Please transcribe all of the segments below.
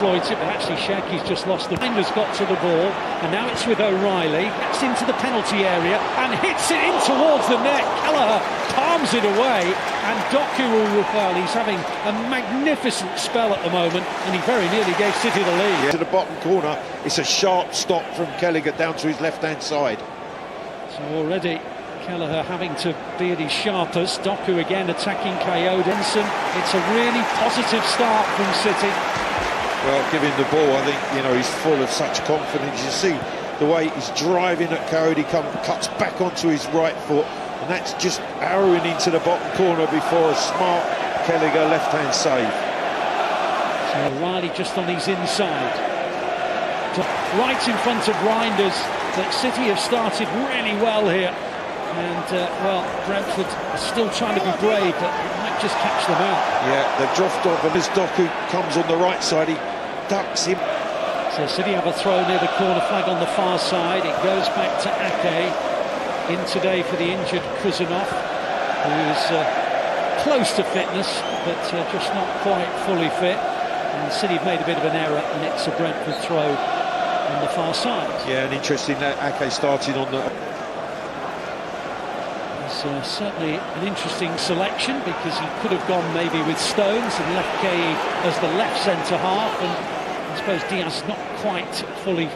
Exploits it, but actually Sherky's just lost the finder's got to the ball, and now it's with O'Reilly. Gets into the penalty area and hits it in towards the net. Kelleher palms it away, and Doku, well, he's having a magnificent spell at the moment, and he very nearly gave City the lead. Yeah. To the bottom corner, it's a sharp stop from Kelleher down to his left-hand side. So already Kelleher having to be at his sharpest. Doku again attacking Coyote. It's a really positive start from City. Well, giving the ball, I think, you know, he's full of such confidence. You see the way he's driving at Coyote, cuts back onto his right foot, and that's just arrowing into the bottom corner before a smart Kelleher left-hand save. So O'Reilly just on his inside. Right in front of Reinders. That City have started really well here. And, well, Brentford are still trying to be brave, but it might just catch them out. Yeah, they've dropped off, and as Doku comes on the right side, he ducks him. So City have a throw near the corner flag on the far side. It goes back to Ake. In today for the injured Kuzanov, who is close to fitness, but just not quite fully fit. And City have made a bit of an error, and it's a Brentford throw on the far side. Yeah, and interesting that Ake started on the... Certainly an interesting selection, because he could have gone maybe with Stones and left Kei as the left centre half, and I suppose Diaz not quite fully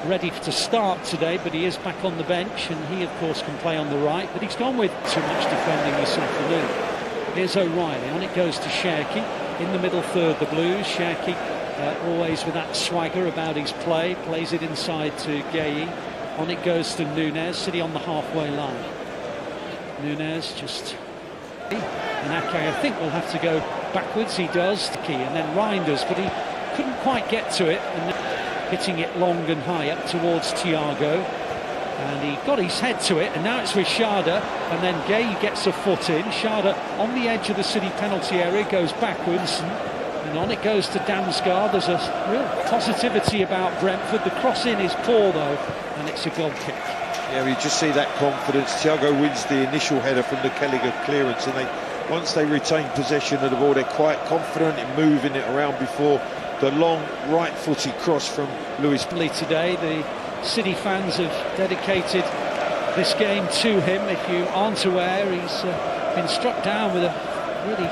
ready to start today, but he is back on the bench, and he of course can play on the right, but he's gone with too much defending this afternoon. Here's O'Reilly, on it goes to Sherky, in the middle third the Blues. Sherky always with that swagger about his play, plays it inside to Gueye, on it goes to Nunez, City on the halfway line. Nunez just... and Ake, I think, will have to go backwards. He does. Key, and then Reinders, but he couldn't quite get to it, and hitting it long and high up towards Thiago. And he got his head to it, and now it's with Schade, and then Gay gets a foot in. Schade on the edge of the City penalty area, goes backwards, and on it goes to Damsgaard. There's a real positivity about Brentford. The cross-in is poor, though, and it's a goal kick. Yeah, you just see that confidence. Thiago wins the initial header from the Kelleher clearance, and once they retain possession of the ball, they're quite confident in moving it around before the long right-footed cross from Lewis. Today, the City fans have dedicated this game to him. If you aren't aware, he's been struck down with a really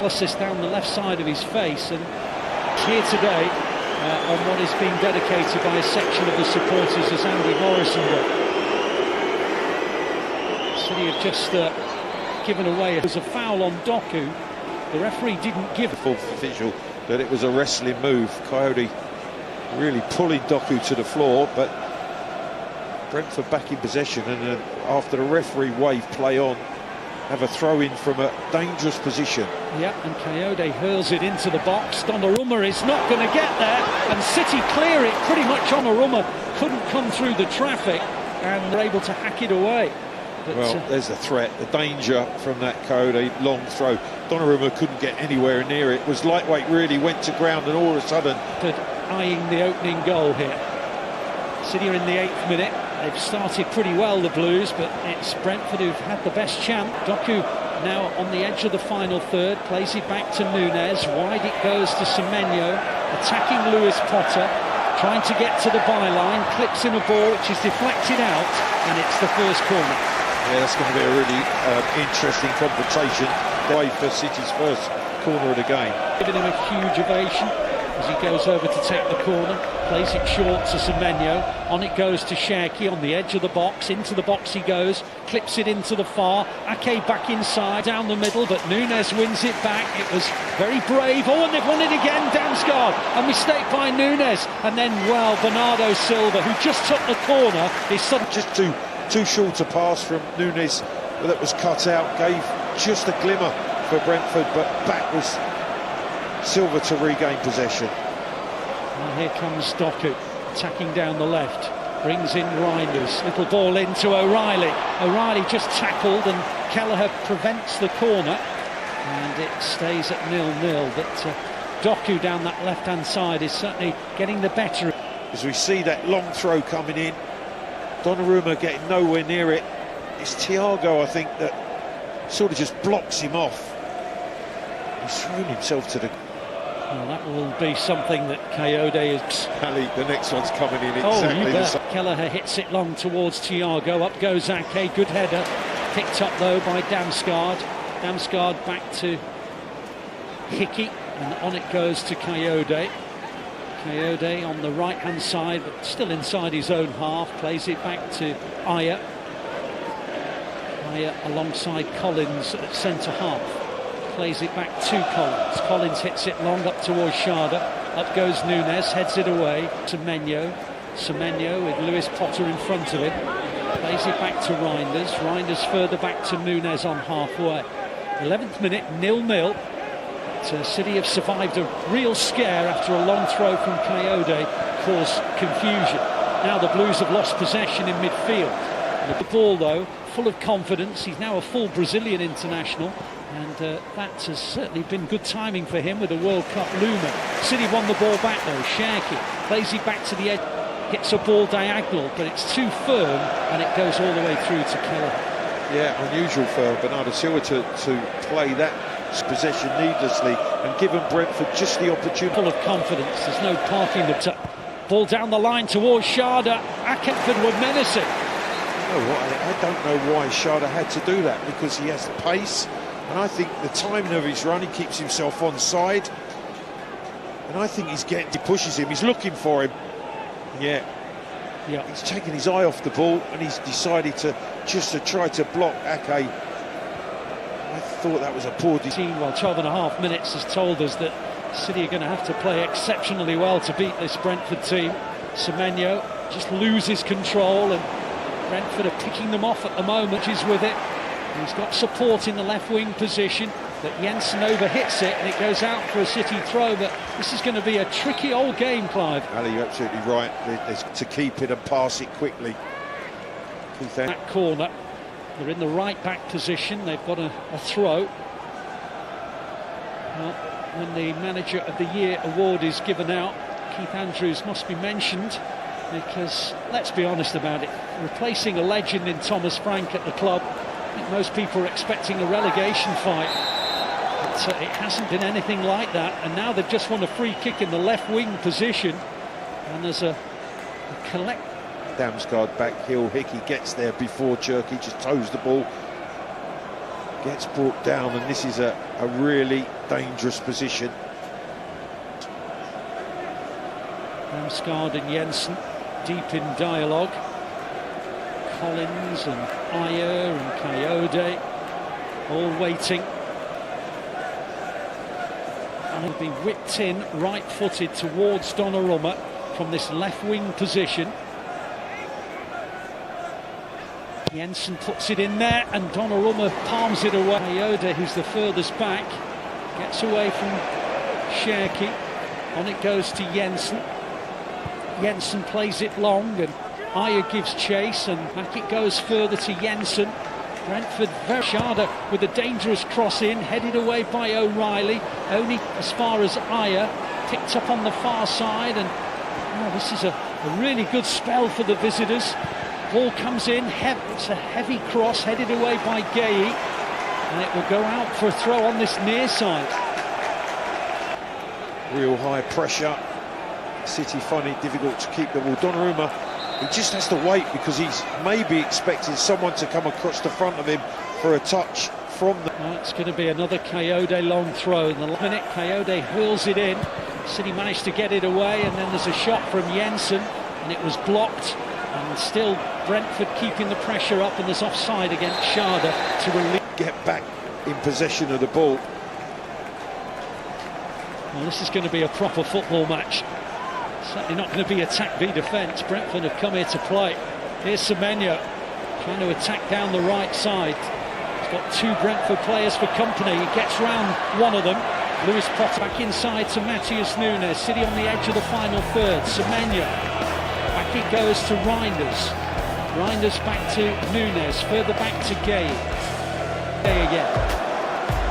assist down the left side of his face, and here today on what is being dedicated by a section of the supporters as Andy Morrison did. City have just given away. It was a foul on Doku. The referee didn't give the fourth official that it was a wrestling move. Coyote really pulling Doku to the floor, but Brentford back in possession, and after the referee wave play on, have a throw-in from a dangerous position. Yeah, and Coyote hurls it into the box. Donnarumma is not going to get there, and City clear it pretty much. Donnarumma couldn't come through the traffic, and they're able to hack it away. But, well, there's the threat, the danger from that Coyote long throw. Donnarumma couldn't get anywhere near it. It was lightweight, really went to ground, and all of a sudden... eyeing the opening goal here. City are in the 8th minute. They've started pretty well, the Blues, but it's Brentford who've had the best chance. Doku now on the edge of the final third, plays it back to Nunez. Wide it goes to Semenyo, attacking Lewis Potter, trying to get to the byline, clips in a ball which is deflected out, and it's the first corner. Yeah, that's going to be a really interesting confrontation. Way for City's first corner of the game. Giving him a huge ovation as he goes over to take the corner, plays it short to Semenyo, on it goes to Sherky on the edge of the box, into the box he goes, clips it into the far, Ake back inside, down the middle, but Nunez wins it back. It was very brave. Oh, and they've won it again, Damsgaard, a mistake by Nunez, and then, well, Bernardo Silva, who just took the corner, is suddenly... Just too short a pass from Nunez that was cut out, gave just a glimmer for Brentford, but back was Silva to regain possession. And here comes Doku, attacking down the left, brings in Reinders, little ball into O'Reilly. O'Reilly just tackled, and Kelleher prevents the corner, and it stays at 0-0. But Doku down that left-hand side is certainly getting the better. As we see that long throw coming in, Donnarumma getting nowhere near it. It's Thiago, I think, that sort of just blocks him off. He's thrown himself to the Well, that will be something that Coyote is... Ali, the next one's coming in Oh, exactly you the bet. same. Kelleher hits it long towards Thiago. Up goes Ake. Good header. Picked up, though, by Damsgaard. Damsgaard back to Hickey. And on it goes to Coyote. Coyote on the right-hand side, but still inside his own half. Plays it back to Aya. Aya alongside Collins at centre-half. Plays it back to Collins. Collins hits it long up towards Schade. Up goes Nunes, heads it away to Semenyo. Semenyo with Lewis Potter in front of him. Plays it back to Reinders. Reinders further back to Nunes on halfway. 11th minute, 0-0. City have survived a real scare after a long throw from Coyote caused confusion. Now the Blues have lost possession in midfield. The ball, though, full of confidence. He's now a full Brazilian international. And that has certainly been good timing for him with the World Cup looming. City won the ball back though. Sharkey plays it back to the edge, hits a ball diagonal, but it's too firm and it goes all the way through to Kelleher. Yeah, unusual for Bernardo Silva to play that possession needlessly and given Brentford just the opportunity. Full of confidence, there's no parking the ball down the line towards Schade. Brentford were menacing. I don't know why Schade had to do that, because he has the pace. And I think the timing of his run, he keeps himself on side. And I think he pushes him, he's looking for him. Yeah. He's taken his eye off the ball and he's decided to try to block Ake. I thought that was a poor decision. Well, 12 and a half minutes has told us that City are going to have to play exceptionally well to beat this Brentford team. Semenyo just loses control and Brentford are picking them off at the moment. He's with it. He's got support in the left wing position, but Jensen overhits it and it goes out for a City throw. But this is going to be a tricky old game, Clive. Ali, you're absolutely right. There's to keep it and pass it quickly. That corner, they're in the right back position. They've got a throw. Well, when the Manager of the Year award is given out, Keith Andrews must be mentioned, because let's be honest about it, replacing a legend in Thomas Frank at the club, I think most people are expecting a relegation fight, but it hasn't been anything like that. And now they've just won a free kick in the left wing position, and there's a collect. Damsgaard back heel. Hickey gets there before Cherky just toes the ball, gets brought down, and this is a really dangerous position. Damsgaard and Jensen deep in dialogue. Collins and Aya and Coyote all waiting. And he'll be whipped in right-footed towards Donnarumma from this left wing position. Jensen puts it in there and Donnarumma palms it away. Coyote, who's the furthest back, gets away from Cherky. On it goes to Jensen. Jensen plays it long and Aya gives chase, and back it goes further to Jensen. Brentford very Schade with a dangerous cross in, headed away by O'Reilly, only as far as Aya, picked up on the far side, and this is a really good spell for the visitors. Ball comes in, it's a heavy cross headed away by Gay, and it will go out for a throw on this near side. Real high pressure. City find it difficult to keep the ball. Donnarumma, he just has to wait because he's maybe expecting someone to come across the front of him for a touch from the... Well, it's going to be another Coyote long throw. In the minute, Coyote wheels it in. City managed to get it away, and then there's a shot from Jensen, and it was blocked. And still Brentford keeping the pressure up, and there's offside against Schade to release. Get back in possession of the ball. Well, this is going to be a proper football match. Certainly not going to be attack v defence. Brentford have come here to play. Here's Semenyo trying to attack down the right side. He's got two Brentford players for company. He gets round one of them. Lewis Potter back inside to Matheus Nunes. City on the edge of the final third. Semenyo. Back it goes to Reinders. Reinders back to Nunes. Further back to Gay. Gay again.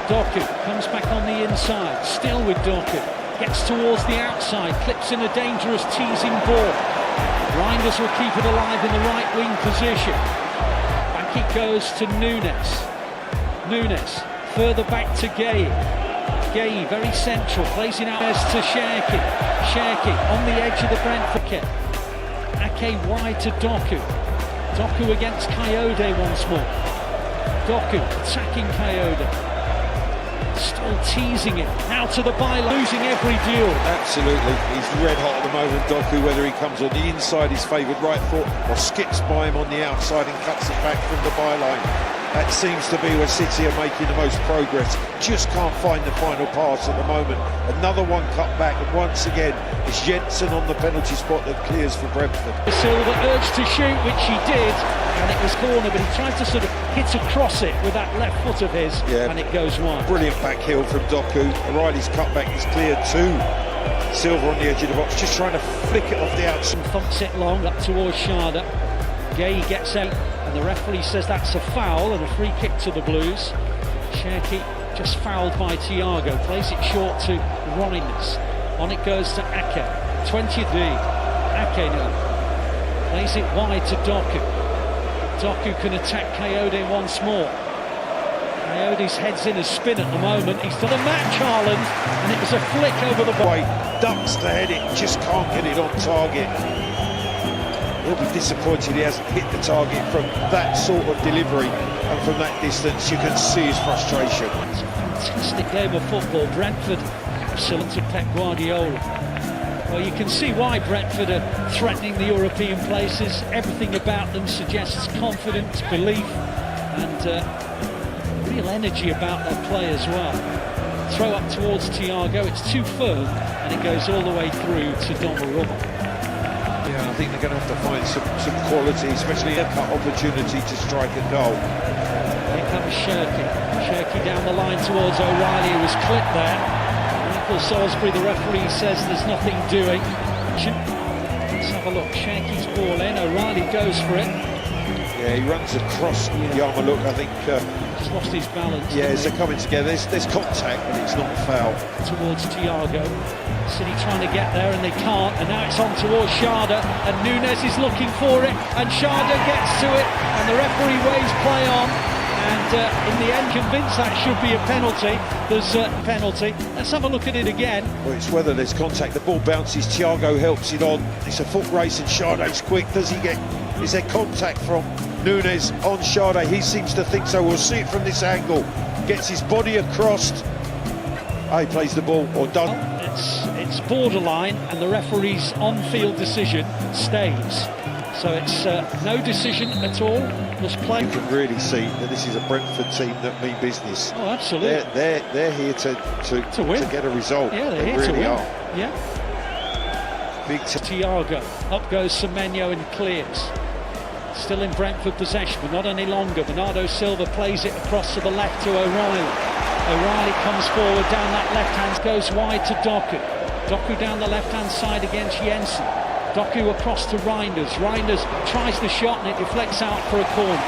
Doku comes back on the inside. Still with Doku. Gets towards the outside, clips in a dangerous teasing ball. Reinders will keep it alive in the right wing position. Back it goes to Nunes. Nunes further back to Gay. Gay, very central, plays it out to Cherki. Cherki on the edge of the Brentford kit. Ake wide to Doku. Doku against Coyote once more. Doku attacking Coyote. Still teasing it. Now to the byline, losing every duel. Absolutely. He's red hot at the moment, Doku, whether he comes on the inside, his favoured right foot, or skips by him on the outside and cuts it back from the byline. That seems to be where City are making the most progress. Just can't find the final pass at the moment. Another one cut back, and once again, it's Jensen on the penalty spot that clears for Brentford. Silva urged to shoot, which he did, and it was corner, but he tried to sort of hit across it with that left foot of his, and it goes wide. Brilliant back heel from Doku. O'Reilly's cutback is cleared too. Silva on the edge of the box, just trying to flick it off the outside. Thumps it long up towards Shada. Gay gets out, and the referee says that's a foul and a free kick to the Blues. Cherki just fouled by Thiago, plays it short to Reinders. On it goes to Ake. 20th D. Ake now plays it wide to Doku. Doku can attack Coyote once more. Coyote's head's in a spin at the moment. He's to the match, Haaland, and it was a flick over the ball. Ducks to head it, just can't get it on target. He'll be disappointed he hasn't hit the target from that sort of delivery, and from that distance you can see his frustration. It's a fantastic game of football. Brentford excellent to Pep Guardiola. Well, you can see why Brentford are threatening the European places. Everything about them suggests confidence, belief, and real energy about their play as well. Throw up towards Thiago, it's too firm, and it goes all the way through to Donnarumma. Yeah, I think they're going to have to find some quality, especially a cut opportunity to strike a goal. Here comes Cherki. Cherki down the line towards O'Reilly, who was clipped there. Michael Salisbury, the referee, says there's nothing doing. Let's have a look. Cherki's ball in. O'Reilly goes for it. Yeah, he runs across Yarmouk, I think. Just lost his balance. Yeah, as they're coming together, there's contact, but it's not a foul. Towards Thiago. City trying to get there, and they can't. And now it's on towards Shada, and Nunes is looking for it, and Shada gets to it, and the referee waves play on. And in the end, convinced that should be a penalty. There's a penalty. Let's have a look at it again. Well, it's whether there's contact. The ball bounces. Thiago helps it on. It's a foot race, and Sade's quick. Is there contact from Nunes on Sade? He seems to think so. We'll see it from this angle. Gets his body across. He plays the ball, or doesn't. It's borderline, and the referee's on-field decision stays. So it's no decision at all. Was played. You can really see that this is a Brentford team that mean business. Oh, absolutely. They're here to win, to get a result. Yeah, they here really to win. are. Yeah. Big Thiago, up goes Semenyo and clears. Still in Brentford possession, but not any longer. Bernardo Silva plays it across to the left to O'Reilly. O'Reilly comes forward down that left hand, goes wide to Doku. Doku down the left hand side against Jensen. Doku across to Reinders. Reinders tries the shot and it deflects out for a corner.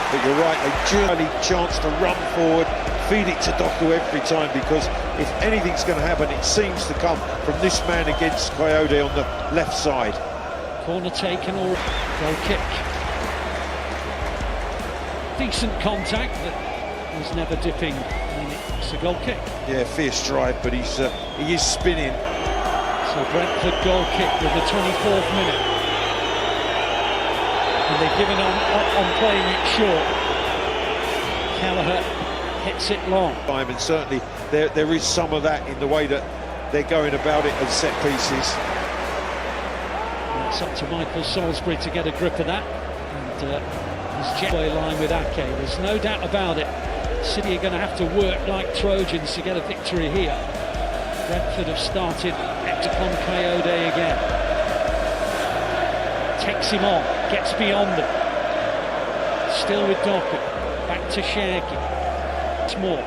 But you're right, a really chance to run forward, feed it to Doku every time, because if anything's going to happen, it seems to come from this man against Coyote on the left side. Corner taken or goal kick. Decent contact, but was never dipping. It's a goal kick. Yeah, fierce drive, but he is spinning. So Brentford goal kick with the 24th minute. And they've given on playing it short. Kelleher hits it long. And certainly there is some of that in the way that they're going about it as set pieces. And it's up to Michael Salisbury to get a grip of that. And his jetway line with Ake. There's no doubt about it. City are going to have to work like Trojans to get a victory here. Brentford have started upon Coyote again. Takes him on, gets beyond him. Still with Doku. Back to Cherki. It's more.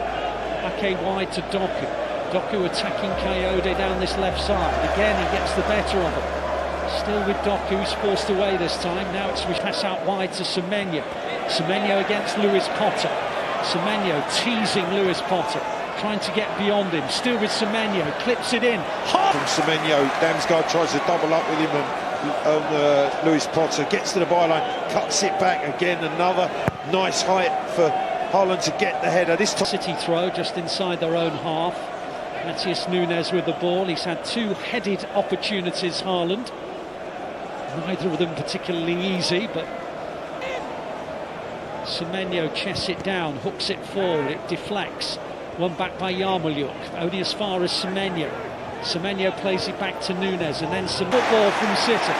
Ake wide to Doku. Doku attacking Coyote down this left side. Again, he gets the better of him. Still with Doku, who's forced away this time. Now it's we pass out wide to Semenyo. Semenyo against Lewis Potter. Semenyo teasing Lewis Potter. Trying to get beyond him, still with Semenyo, clips it in. From Semenyo, Damsgaard tries to double up with him on Lewis Potter, gets to the byline, cuts it back again, another nice height for Haaland to get the header this time. City throw just inside their own half. Matheus Nunes with the ball. He's had 2 headed opportunities, Haaland. Neither of them particularly easy, but Semenyo chests it down, hooks it forward, it deflects. One back by Yarmolyuk, only as far as Semenyo. Semenyo plays it back to Nunes, and then some football from City.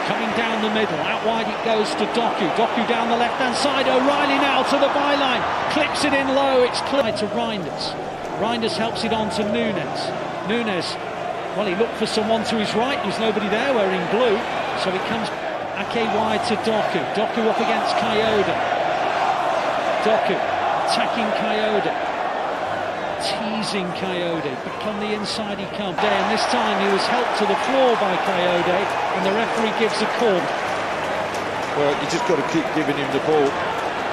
Coming down the middle, out wide it goes to Doku. Doku down the left-hand side, O'Reilly now to the byline. Clips it in low, it's clear to Reinders. Reinders helps it on to Nunes. Nunes, well, he looked for someone to his right, there's nobody there wearing blue. So it comes Ake wide to Doku. Doku up against Kyoda. Doku attacking Kyoda. Teasing Kyoda. Back on the inside he comes. And this time he was helped to the floor by Kyoda, and the referee gives a call. Well, you just got to keep giving him the ball.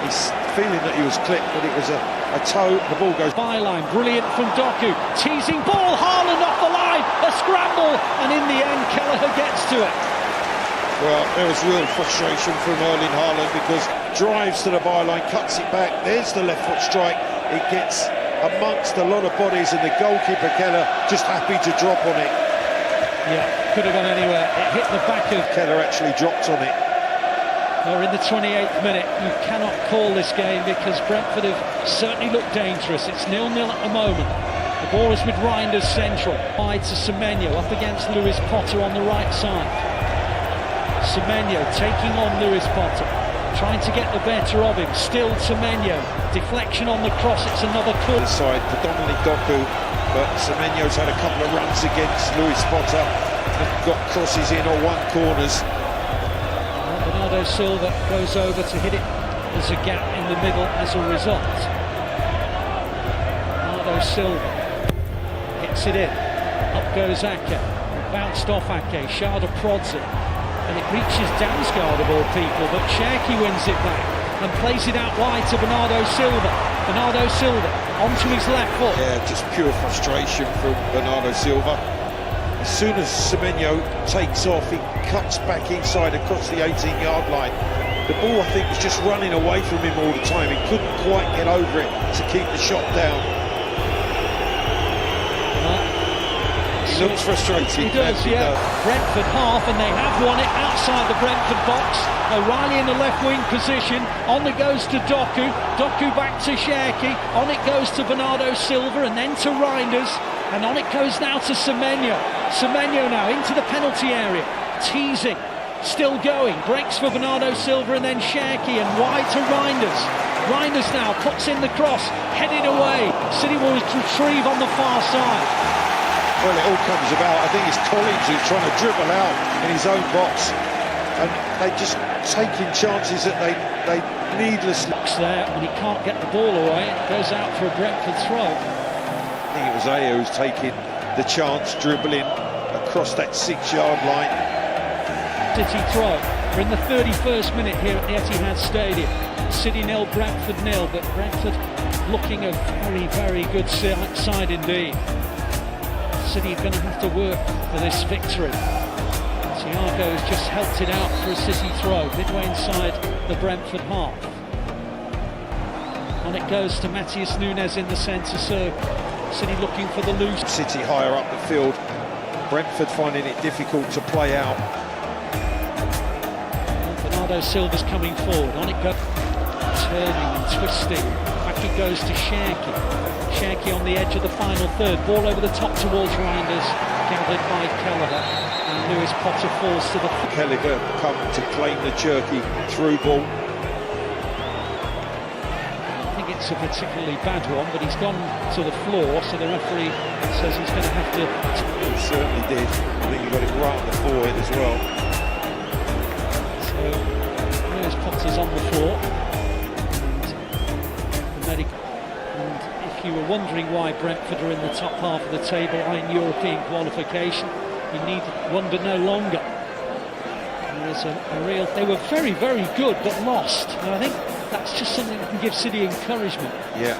He's feeling that he was clipped, but it was a toe. The ball goes byline. Brilliant from Doku. Teasing ball. Haaland off the line. A scramble, and in the end Kelleher gets to it. Well, there was real frustration from Erling Haaland because drives to the byline, cuts it back. There's the left foot strike. It gets amongst a lot of bodies, and the goalkeeper Keller just happy to drop on it. Yeah, could have gone anywhere. It hit the back of Keller, actually dropped on it. We're in the 28th minute. You cannot call this game because Brentford have certainly looked dangerous. It's 0-0 at the moment. The ball is with Reinders central. Wide to Semenyo, up against Lewis Potter on the right side. Semenyo taking on Lewis Potter, trying to get the better of him. Still Semenyo, deflection on the cross, it's another corner. This side, predominantly Doku, but Semenyo's had a couple of runs against Lewis Potter and got crosses in or won corners. Bernardo Silva goes over to hit it. There's a gap in the middle as a result. Bernardo Silva hits it in. Up goes Ake. Bounced off Ake. Sharda prods it. And it reaches Damsgaard of all people, but Cherki wins it back and plays it out wide to Bernardo Silva. Bernardo Silva onto his left foot. Yeah, just pure frustration from Bernardo Silva. As soon as Semenyo takes off, he cuts back inside across the 18-yard line. The ball, I think, was just running away from him all the time. He couldn't quite get over it to keep the shot down. He looks frustrated. He does, yeah. Brentford half, and they have won it outside the Brentford box. O'Reilly in the left wing position. On it goes to Doku. Doku back to Cherki. On it goes to Bernardo Silva, and then to Reinders. And on it goes now to Semenyo. Semenyo now into the penalty area. Teasing. Still going. Breaks for Bernardo Silva, and then Cherki, and wide to Reinders. Reinders now puts in the cross. Headed away. City will retrieve on the far side. Well, it all comes about, I think it's Collins who's trying to dribble out in his own box, and they just taking chances that they needlessly. There, and he can't get the ball away. It goes out for a Brentford throw. I think it was Aya who's taking the chance, dribbling across that 6-yard line. City throw. We're in the 31st minute here at the Etihad Stadium. City 0, Brentford 0, but Brentford looking a very, very good side indeed. City are going to have to work for this victory. Thiago has just helped it out for a City throw, midway inside the Brentford half. On it goes to Matheus Nunes in the centre circle. City looking for the loose. City higher up the field. Brentford finding it difficult to play out. Bernardo Silva's coming forward. On it goes, turning and twisting. Back it goes to Cherki. Cherki on the edge of the final third. Ball over the top towards Reinders. Gathered by Kelleher. And Lewis Potter falls to the... Kelleher come to claim the Cherki through ball. I think it's a particularly bad one, but he's gone to the floor, so the referee says he's going to have to... He certainly did. I think he got it right on the forehead as well. So Lewis Potter's on the floor. And the medical... If you were wondering why Brentford are in the top half of the table in European qualification, you need wonder no longer. There's a real... They were very, very good, but lost. And I think that's just something that can give City encouragement. Yeah,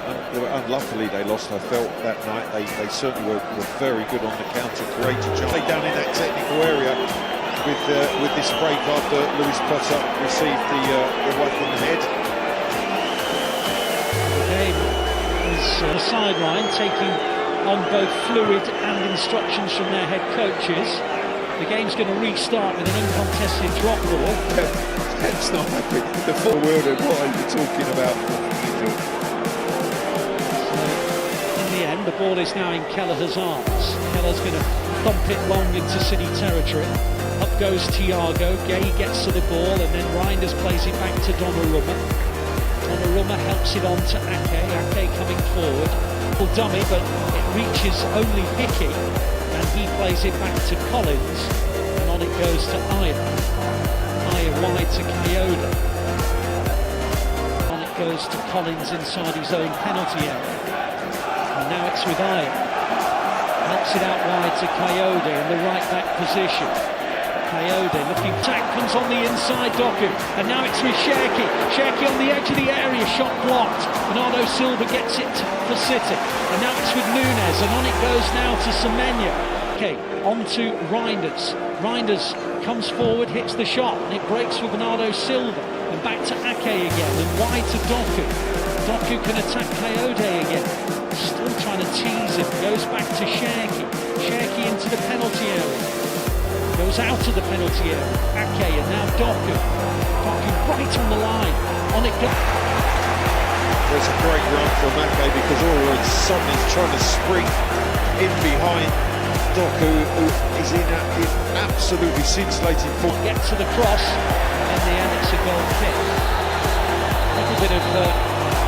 unluckily they lost, I felt, that night. They certainly were very good on the counter, created chances. Down in that technical area with this break after Lewis Potter received the whack on the head. on the sideline, taking on both fluid and instructions from their head coaches. The game's going to restart with an uncontested drop ball. That's not happy. The full world of what are you talking about? So, in the end, the ball is now in Kelleher's arms. Kelleher's going to thump it long into City territory. Up goes Thiago. Gay gets to the ball, and then Reinders plays it back to Donnarumma. Donnarumma helps it on to Ake. Ake coming forward. Dummy, but it reaches only Hickey, and he plays it back to Collins, and on it goes to Aya. Aya wide to Kyoda. On it goes to Collins inside his own penalty area, and now it's with Aya. Helps it out wide to Kyoda in the right back position. Kyoda looking tack, comes on the inside, Doku, and now it's with Cherki. Cherki on the edge of the area, shot blocked. Bernardo Silva gets it for City, and now it's with Nunes, and on it goes now to Semenyo. Okay, on to Reinders. Reinders comes forward, hits the shot, and it breaks with Bernardo Silva, and back to Ake again, and wide to Doku. Doku can attack Kyoda again, still trying to tease him, goes back to Cherki. Cherki into the penalty area. Goes out of the penalty area. Ake and now Doku. Doku right on the line. On it goes. There's a great run from Ake because all of a sudden he's trying to spring in behind Doku, who is in absolutely scintillating form. Get to the cross. In the end, it's a goal kick. A little bit of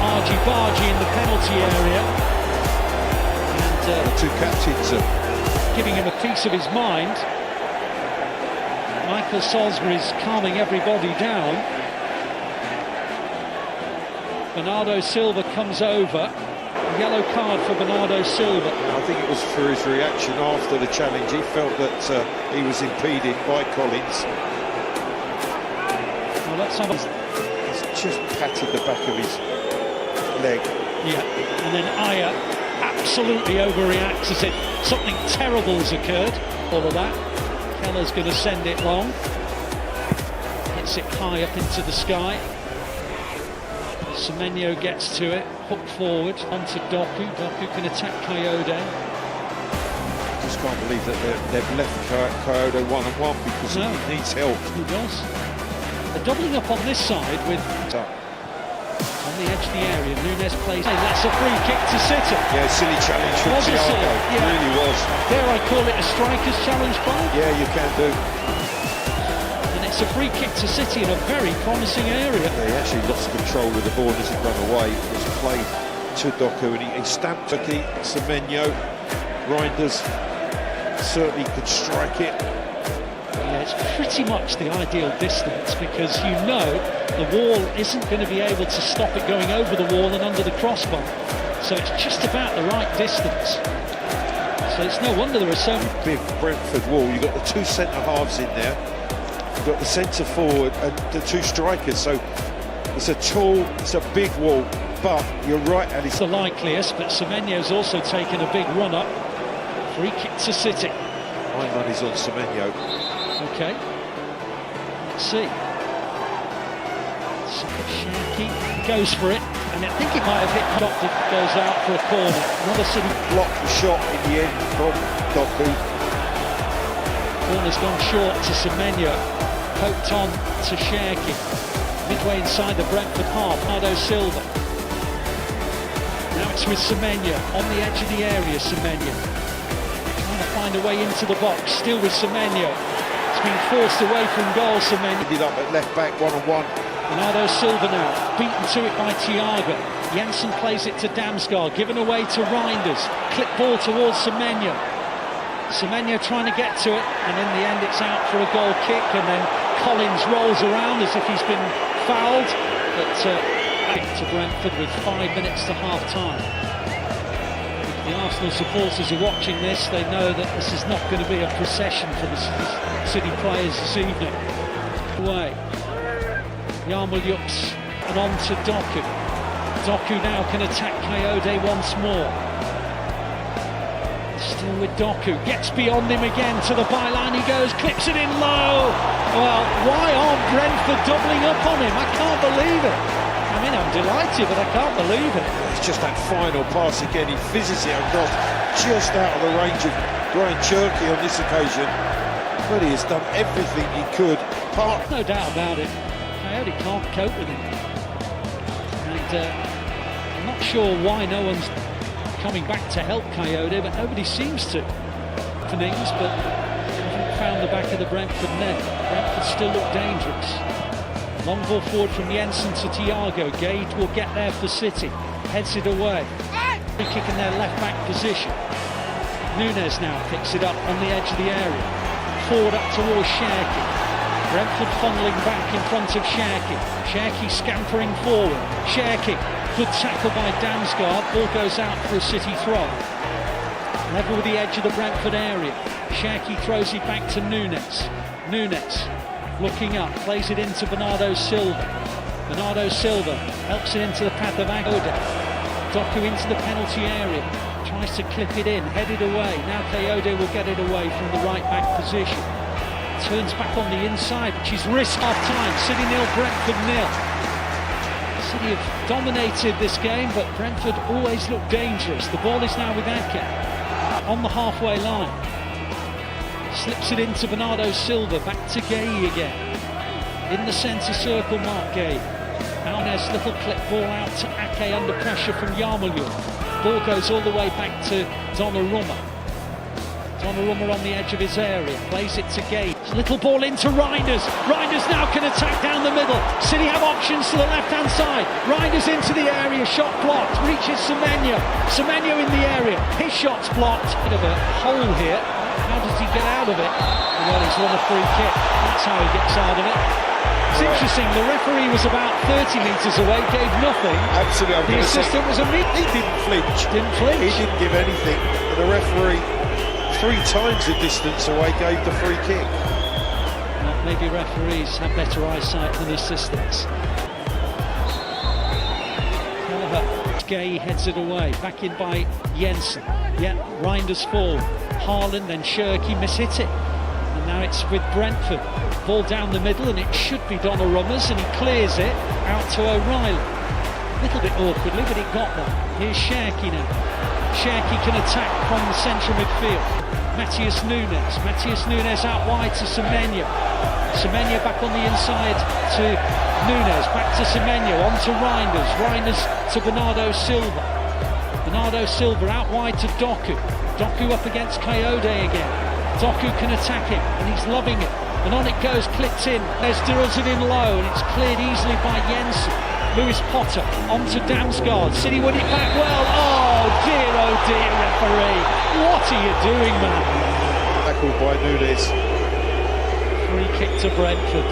argy-bargy in the penalty area. And the two captains are giving him a piece of his mind. Michael Salisbury's calming everybody down. Bernardo Silva comes over. Yellow card for Bernardo Silva. I think it was for his reaction after the challenge. He felt that he was impeded by Collins. Well, let's have He's just patted the back of his leg. Yeah, and then Aya absolutely overreacts as if something terrible has occurred. All of that. Kelleher's going to send it long. Hits it high up into the sky. Semenyo gets to it, hooked forward onto Doku. Doku can attack Kyoda. Just can't believe that they've left Kyoda one-on-one because he needs help. He does. They're doubling up on this side with on the edge of the area. Nunes plays. That's a free kick to City. Yeah, silly challenge from Thiago. Yeah. Really was. Dare I call it a striker's challenge, Bob? Yeah, you can do. And it's a free kick to City in a very promising area. Yeah, he actually lost control with the ball as it ran away. It was played to Doku, and he stamped Koki, Semenyo, Reinders certainly could strike it. Yeah, it's pretty much the ideal distance because you know the wall isn't going to be able to stop it going over the wall and under the crossbar. So it's just about the right distance. So it's no wonder there are so many. Big Brentford wall. You've got the two centre-halves in there. You've got the centre forward and the two strikers. So it's a tall, it's a big wall. But you're right, Alice. The likeliest, but Semenyo's also taken a big run up. Free kick to City. My money's on Semenyo. Okay. Let's see. Cherki goes for it, and I think it might have hit Top that goes out for a corner. Another City Blocked the shot in the end from Doku. corner's gone short to Semenyo. Poked on to Cherki. Midway inside the Brentford half, Bernardo Silva. Now it's with Semenyo, on the edge of the area, Semenyo. Trying to find a way into the box, still with Semenyo. It's been forced away from goal, Semenyo. Ended up at left back, one-on-one. Bernardo Silva now, beaten to it by Thiago. Jensen plays it to Damsgaard, given away to Reinders. Clip ball towards Semenyo. Semenyo trying to get to it, and in the end it's out for a goal kick, and then Collins rolls around as if he's been fouled. But back to Brentford with 5 minutes to half-time. If the Arsenal supporters are watching this, they know that this is not going to be a procession for the City players this evening. Away. Yarmolyuks and on to Doku. Doku now can attack Kyoda once more. Still with Doku, gets beyond him again to the byline he goes, clips it in low. Well, why aren't Brentford doubling up on him? I can't believe it. And I mean, I'm delighted, but I can't believe it. It's just that final pass again. He fizzes it across, just out of the range of Brian Cherky on this occasion. But he has done everything he could. No doubt about it. Coyote can't cope with him. And I'm not sure why no one's coming back to help Coyote, but nobody seems to. Things, but haven't found the back of the Brentford net. Brentford still look dangerous. Long ball forward from Jensen to Thiago. Gage will get there for City. Heads it away. Free kick in their left back position. Nunes now picks it up on the edge of the area. Forward up towards Cherky. Brentford funneling back in front of Cherky. Cherky scampering forward. Cherky, good tackle by Damsgaard. Ball goes out for a City throw. Level with the edge of the Brentford area. Cherky throws it back to Nunes. Nunes looking up, plays it into Bernardo Silva. Bernardo Silva helps it into the path of Agoda. Doku into the penalty area. Tries to clip it in, headed away. Now Coyote will get it away from the right back position. Turns back on the inside, which is risk half time. City 0, Brentford 0. City have dominated this game, but Brentford always look dangerous. The ball is now with Ake on the halfway line. Slips it into Bernardo Silva, back to Gay again. In the centre circle, Mark Gay. Alnes, little clip ball out to Ake under pressure from Yarmolyuk. Ball goes all the way back to Donnarumma. Donnarumma on the edge of his area, plays it to Gay. Little ball into Reinders. Reinders now can attack down the middle. City have options to the left-hand side. Reinders into the area, shot blocked, reaches Semenyo. Semenyo in the area, his shot's blocked. Bit of a hole here. How does he get out of it? Well, he's won a free kick. That's how he gets out of it. It's interesting, the referee was about 30 metres away, gave nothing. Absolutely. The assistant was immediate. He didn't flinch. Didn't flinch. He didn't give anything. And the referee, 3 times the distance away, gave the free kick. Well, maybe referees have better eyesight than assistants. Gay heads it away, back in by Jensen. Yeah, Reinders forward. Haaland, then Cherky mishit it. And now it's with Brentford. Ball down the middle, and it should be Donnarumma's, and he clears it out to O'Reilly. A little bit awkwardly, but he got there. Here's Cherky now. Cherky can attack from the central midfield. Matheus Nunes out wide to Semenyo. Semenyo back on the inside to Nunes, back to Semenyo, on to Reinders to Bernardo Silva. Bernardo Silva out wide to Doku. Doku up against Coyote again. Doku can attack him, and he's loving it. And on it goes, clipped in. There's drills it in low, and it's cleared easily by Jensen. Lewis Potter on to Damsgaard. City win it back well. Oh dear, referee. What are you doing, man? Tackled by Nunes. Free kick to Brentford.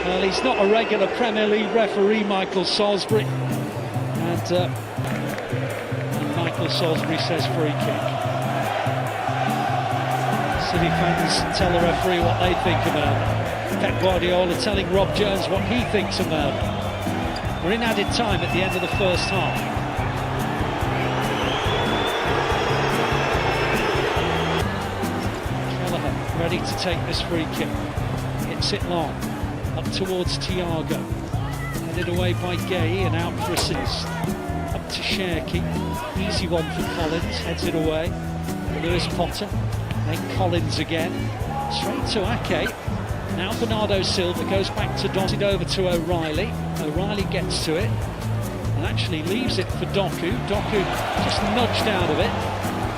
Well, he's not a regular Premier League referee, Michael Salisbury. And Michael Salisbury says free kick. City fans tell the referee what they think about it. Pep Guardiola telling Rob Jones what he thinks about it. We're in added time at the end of the first half. Kelleher ready to take this free kick. Hits it long. Up towards Thiago. Headed away by Gay and out for assist. Up to Cherky. Easy one for Collins. Heads it away. Lewis Potter. Then Collins again. Straight to Ake. Now Bernardo Silva goes back to dotted over to O'Reilly. O'Reilly gets to it and actually leaves it for Doku. Doku just nudged out of it.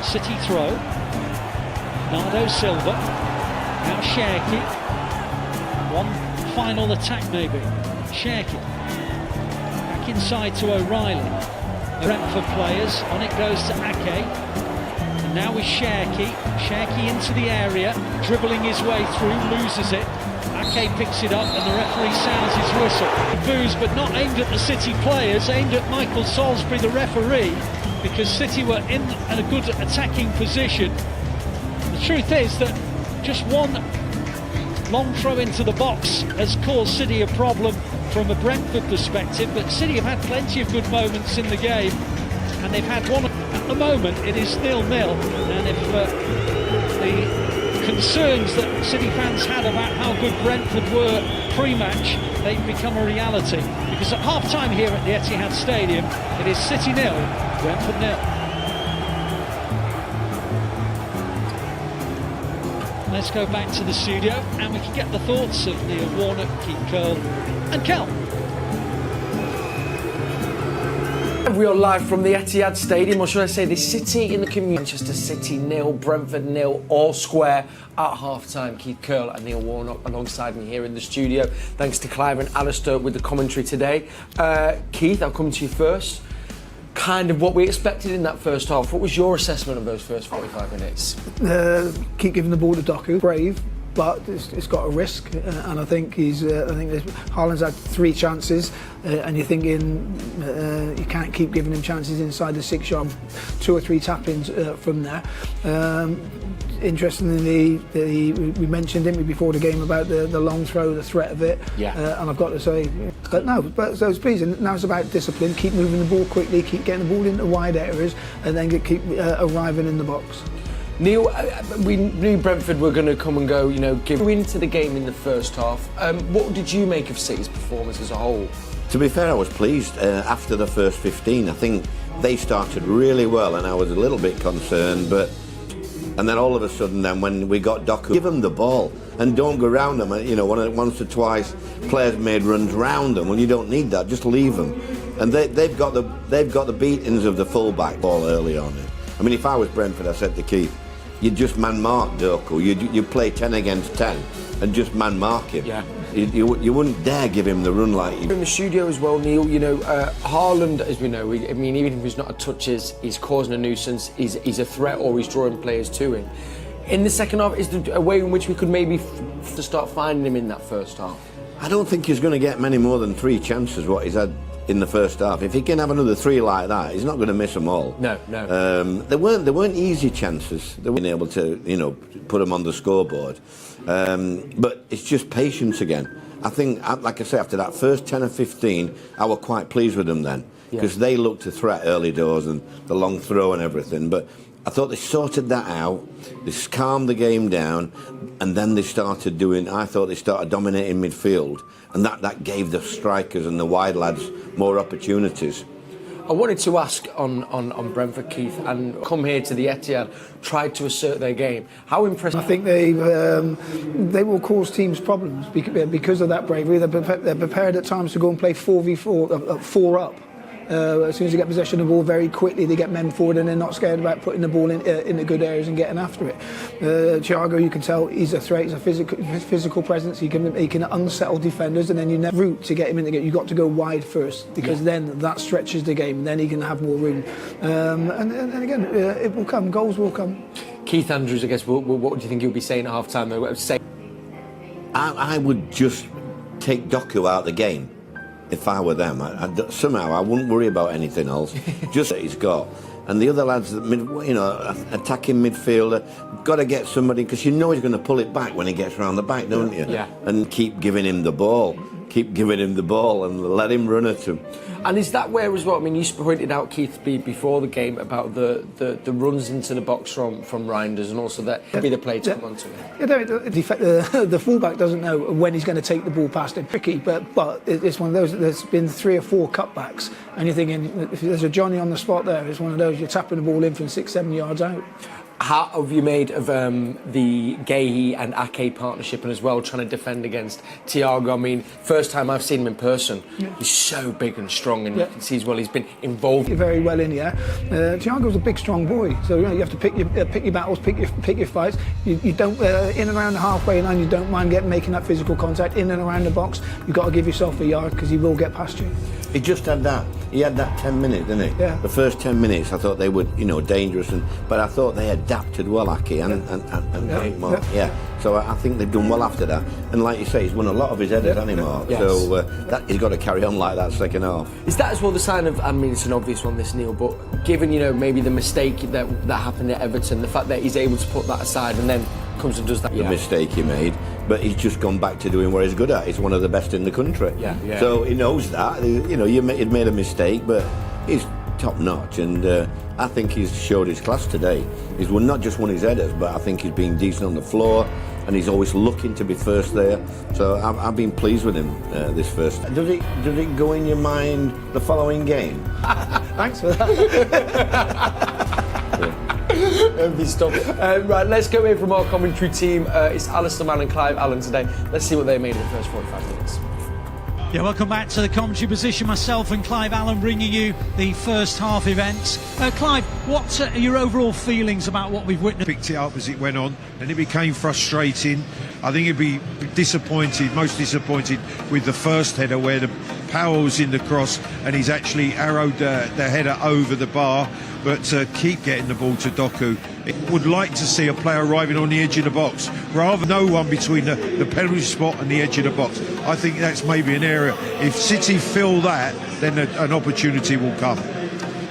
City throw. Bernardo Silva. Now Cherky. One final attack maybe. Cherky. Back inside to O'Reilly. Brentford players. On it goes to Ake. And now with Cherky. Cherky into the area. Dribbling his way through. Loses it. Ake picks it up and the referee sounds his whistle. Boos, but not aimed at the City players, aimed at Michael Salisbury, the referee, because City were in a good attacking position. The truth is that just one long throw into the box has caused City a problem from a Brentford perspective, but City have had plenty of good moments in the game, and they've had one at the moment. It is 0-0, and if the concerns that City fans had about how good Brentford were pre-match, they've become a reality. Because at half-time here at the Etihad Stadium, it is City 0, Brentford 0. Let's go back to the studio and we can get the thoughts of Neil Warnock, Keith Curle and Kel. We are live from the Etihad Stadium, or should I say the city in the community. Manchester City 0, Brentford 0, all square at half-time. Keith Curle and Neil Warnock alongside me here in the studio. Thanks to Clive and Alistair with the commentary today. Keith, I'll come to you first. Kind of what we expected in that first half. What was your assessment of those first 45 minutes? Keep giving the ball to Doku. Brave, but it's got a risk, and I think Haaland's had 3 chances, and you're thinking you can't keep giving him chances inside the 6-yard, 2 or 3 tap-ins from there. Interestingly, we mentioned, didn't we, before the game about the long throw, the threat of it. Yeah. And I've got to say, so it's pleasing. Now it's about discipline. Keep moving the ball quickly, keep getting the ball into wide areas, and then keep arriving in the box. Neil, we knew Brentford were going to come and go, give into the game in the first half. What did you make of City's performance as a whole? To be fair, I was pleased after the first 15. I think they started really well, and I was a little bit concerned, and then all of a sudden, then when we got Doku, give them the ball and don't go round them. Once or twice, players made runs round them. Well, you don't need that. Just leave them. And they've got the beatings of the fullback ball early on. I mean, if I was Brentford, I said to Keith, you'd just man mark Doku. You play 10 against 10 and just man mark him. Yeah. You wouldn't dare give him the run like you. In the studio as well, Neil, Haaland, as we know, even if he's not a touches, he's causing a nuisance, he's a threat, or he's drawing players to him. In the second half, is there a way in which we could maybe to start finding him in that first half? I don't think he's going to get many more than 3 chances what he's had in the first half. If he can have another 3 like that, he's not going to miss them all. No. They weren't easy chances. They weren't able to, put them on the scoreboard. But it's just patience again. I think, like I say, after that first 10 or 15, I was quite pleased with them then, because they looked a threat early doors and the long throw and everything. But I thought they sorted that out. They calmed the game down, and then they started dominating midfield, and that gave the strikers and the wide lads more opportunities. I wanted to ask on Brentford, Keith, and come here to the Etihad, tried to assert their game. How impressive? I think they will cause teams problems because of that bravery. They're prepared at times to go and play 4v4, 4 up. As soon as they get possession of the ball, very quickly they get men forward, and they're not scared about putting the ball in the good areas and getting after it. Thiago, you can tell he's a threat. He's a physical presence. He can unsettle defenders, and then you never route to get him in the game. You've got to go wide first, because then that stretches the game, and then he can have more room. And again, it will come. Goals will come. Keith Andrews, I guess. What do you think he'll be saying at half time? I would just take Doku out of the game. If I were them, somehow I wouldn't worry about anything else. Just that he's got, and the other lads, attacking midfielder, got to get somebody, because he's going to pull it back when he gets round the back, don't you? Yeah. And keep giving him the ball, and let him run at him. And is that where as well? I mean, you pointed out, Keith, before the game about the runs into the box from Reinders, and also that be the play to come onto it. The fullback doesn't know when he's going to take the ball past him. Tricky, but it's one of those. There's been 3 or 4 cutbacks, and you're thinking, if there's a Johnny on the spot there, it's one of those. You're tapping the ball in from 6-7 yards out. How have you made of the Guéhi and Ake partnership, and as well trying to defend against Thiago? I mean, first time I've seen him in person, he's so big and strong, and you can see as well he's been involved very well in here. Thiago's a big, strong boy, so you have to pick your battles, pick your fights. You don't in and around the halfway line. You don't mind making that physical contact in and around the box. You've got to give yourself a yard, because he will get past you. He just had that. He had that 10 minutes, didn't he? Yeah. The first 10 minutes, I thought they were, dangerous, but I thought they adapted well, Ake and Mark. Yeah. So I think they've done well after that. And like you say, he's won a lot of his headers, hasn't he, Mark? Yes. So he's got to carry on like that second half. Is that as well the sign of? I mean, it's an obvious one, this, Neil, but given maybe the mistake that happened at Everton, the fact that he's able to put that aside and then comes and does that. The mistake he made, but he's just gone back to doing what he's good at. He's one of the best in the country. Yeah. So he knows that. He'd made a mistake, but he's top notch, and I think he's showed his class today. He's not just won his headers, but I think he's been decent on the floor. and he's always looking to be first there. So I've been pleased with him this first. Does it go in your mind the following game? Thanks for that. Right, let's go in from our commentary team. It's Alistair Mann and Clive Allen today. Let's see what they made in the first 45 minutes. Yeah, welcome back to the commentary position. Myself and Clive Allen bringing you the first half events. Clive, what are your overall feelings about what we've witnessed? Picked it up as it went on, and it became frustrating. I think he'd be disappointed, most disappointed with the first header where the power was in the cross and he's actually arrowed the header over the bar. But keep getting the ball to Doku. It would like to see a player arriving on the edge of the box rather than no one between the penalty spot and the edge of the box. I think that's maybe an area. If City fill that, then an opportunity will come.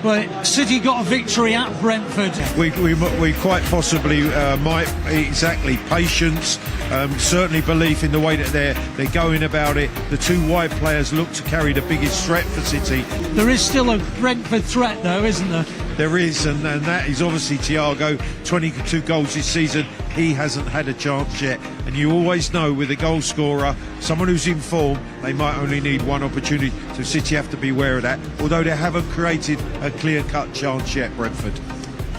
Well, City got a victory at Brentford. We quite possibly might. Exactly, patience, certainly belief in the way that they're going about it. The two wide players look to carry the biggest threat for City. There is still a Brentford threat though, isn't there? There is, and that is obviously Thiago, 22 goals this season. He hasn't had a chance yet. And you always know with a goal scorer, someone who's in form, they might only need one opportunity. So City have to be aware of that, although they haven't created a clear-cut chance yet, Brentford.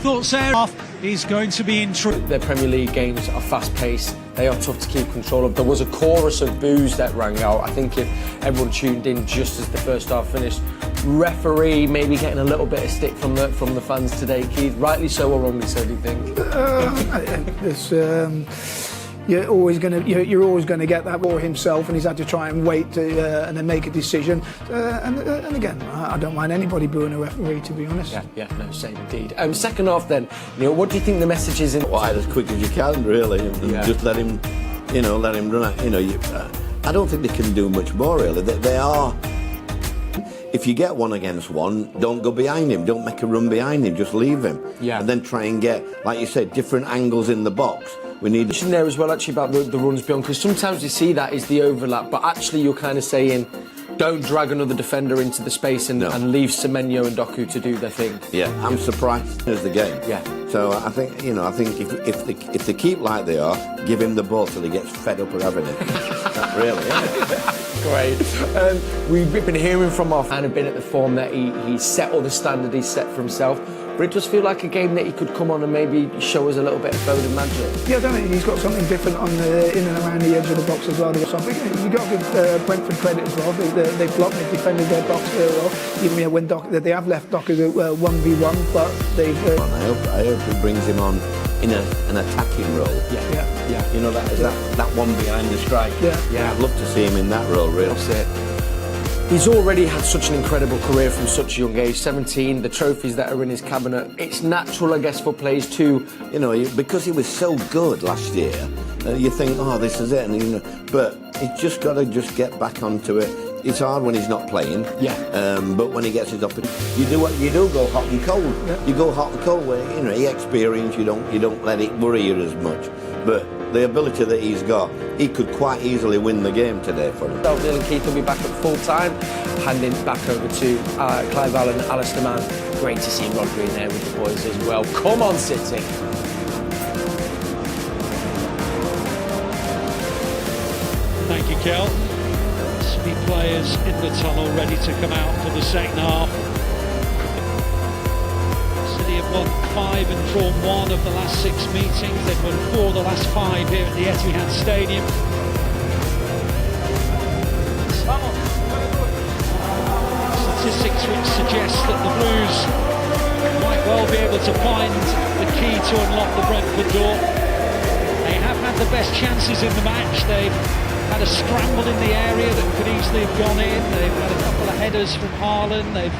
Thoughts there is going to be interesting. Their Premier League games are fast-paced. They are tough to keep control of. There was a chorus of boos that rang out. I think if everyone tuned in just as the first half finished, referee maybe getting a little bit of stick from the fans today, Keith. Rightly so or wrongly so, do you think? You're always going to get that for himself, and he's had to try and wait and then make a decision. And again, I don't mind anybody booing a referee, to be honest. Yeah, no, same indeed. Second half, then, Neil, what do you think the message is? Wide as quick as you can, really, and just let him run out. I don't think they can do much more, really. They are. If you get one against one, don't go behind him. Don't make a run behind him. Just leave him. Yeah. And then try and get, like you said, different angles in the box. We need there as well, actually, about the runs beyond, because sometimes you see that is the overlap, but actually you're kind of saying, don't drag another defender into the space and leave Semenyo and Doku to do their thing. Yeah, I'm surprised as the game. Yeah. So I think if they keep like they are, give him the ball till he gets fed up of having it. Really, yeah. Great. We've been hearing from our fan, have been at the form that he set all the standard he's set for himself. But it does feel like a game that he could come on and maybe show us a little bit of Foden magic. Yeah, I don't think he's got something different on in and around the edge of the box as well. You've got to give Brentford credit as well. They've blocked, they've defended their box very well. Even when they have left Doku 1v1, but they've. I hope he brings him on in an attacking role. Yeah. You know that one behind the strike. Yeah. I'd love to see him in that role. Really. That's it. He's already had such an incredible career from such a young age, 17, the trophies that are in his cabinet. It's natural, I guess, for players to... because he was so good last year, you think, oh, this is it. But he's just got to get back onto it. It's hard when he's not playing. Yeah. But when he gets his opportunity, you do go hot and cold. Yeah. You go hot and cold where, he experience, you don't let it worry you as much. But the ability that he's got, he could quite easily win the game today for him. Neil and Keith will be back at full time. Handing back over to Clive Allen and Alistair Mann. Great to see Rodri in there with the boys as well. Come on, City. Thank you, Kel. City players in the tunnel ready to come out for the second half. City have won 5 and drawn 1 of the last 6 meetings. They've won 4 of the last 5 here at the Etihad Stadium. Statistics which suggest that the Blues might well be able to find the key to unlock the Brentford door. They have had the best chances in the match. They've had a scramble in the area that could easily have gone in. They've had a couple of headers from Haaland. They've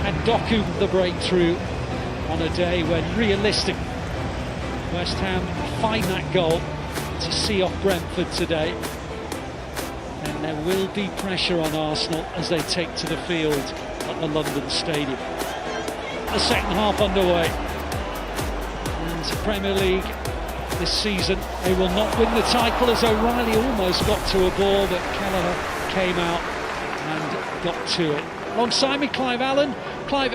had Doku the breakthrough on a day when realistic West Ham find that goal to see off Brentford today. And there will be pressure on Arsenal as they take to the field at the London Stadium. The second half underway. And Premier League this season, they will not win the title as O'Reilly almost got to a ball, but Kelleher came out and got to it. Alongside me, Clive Allen. Clive,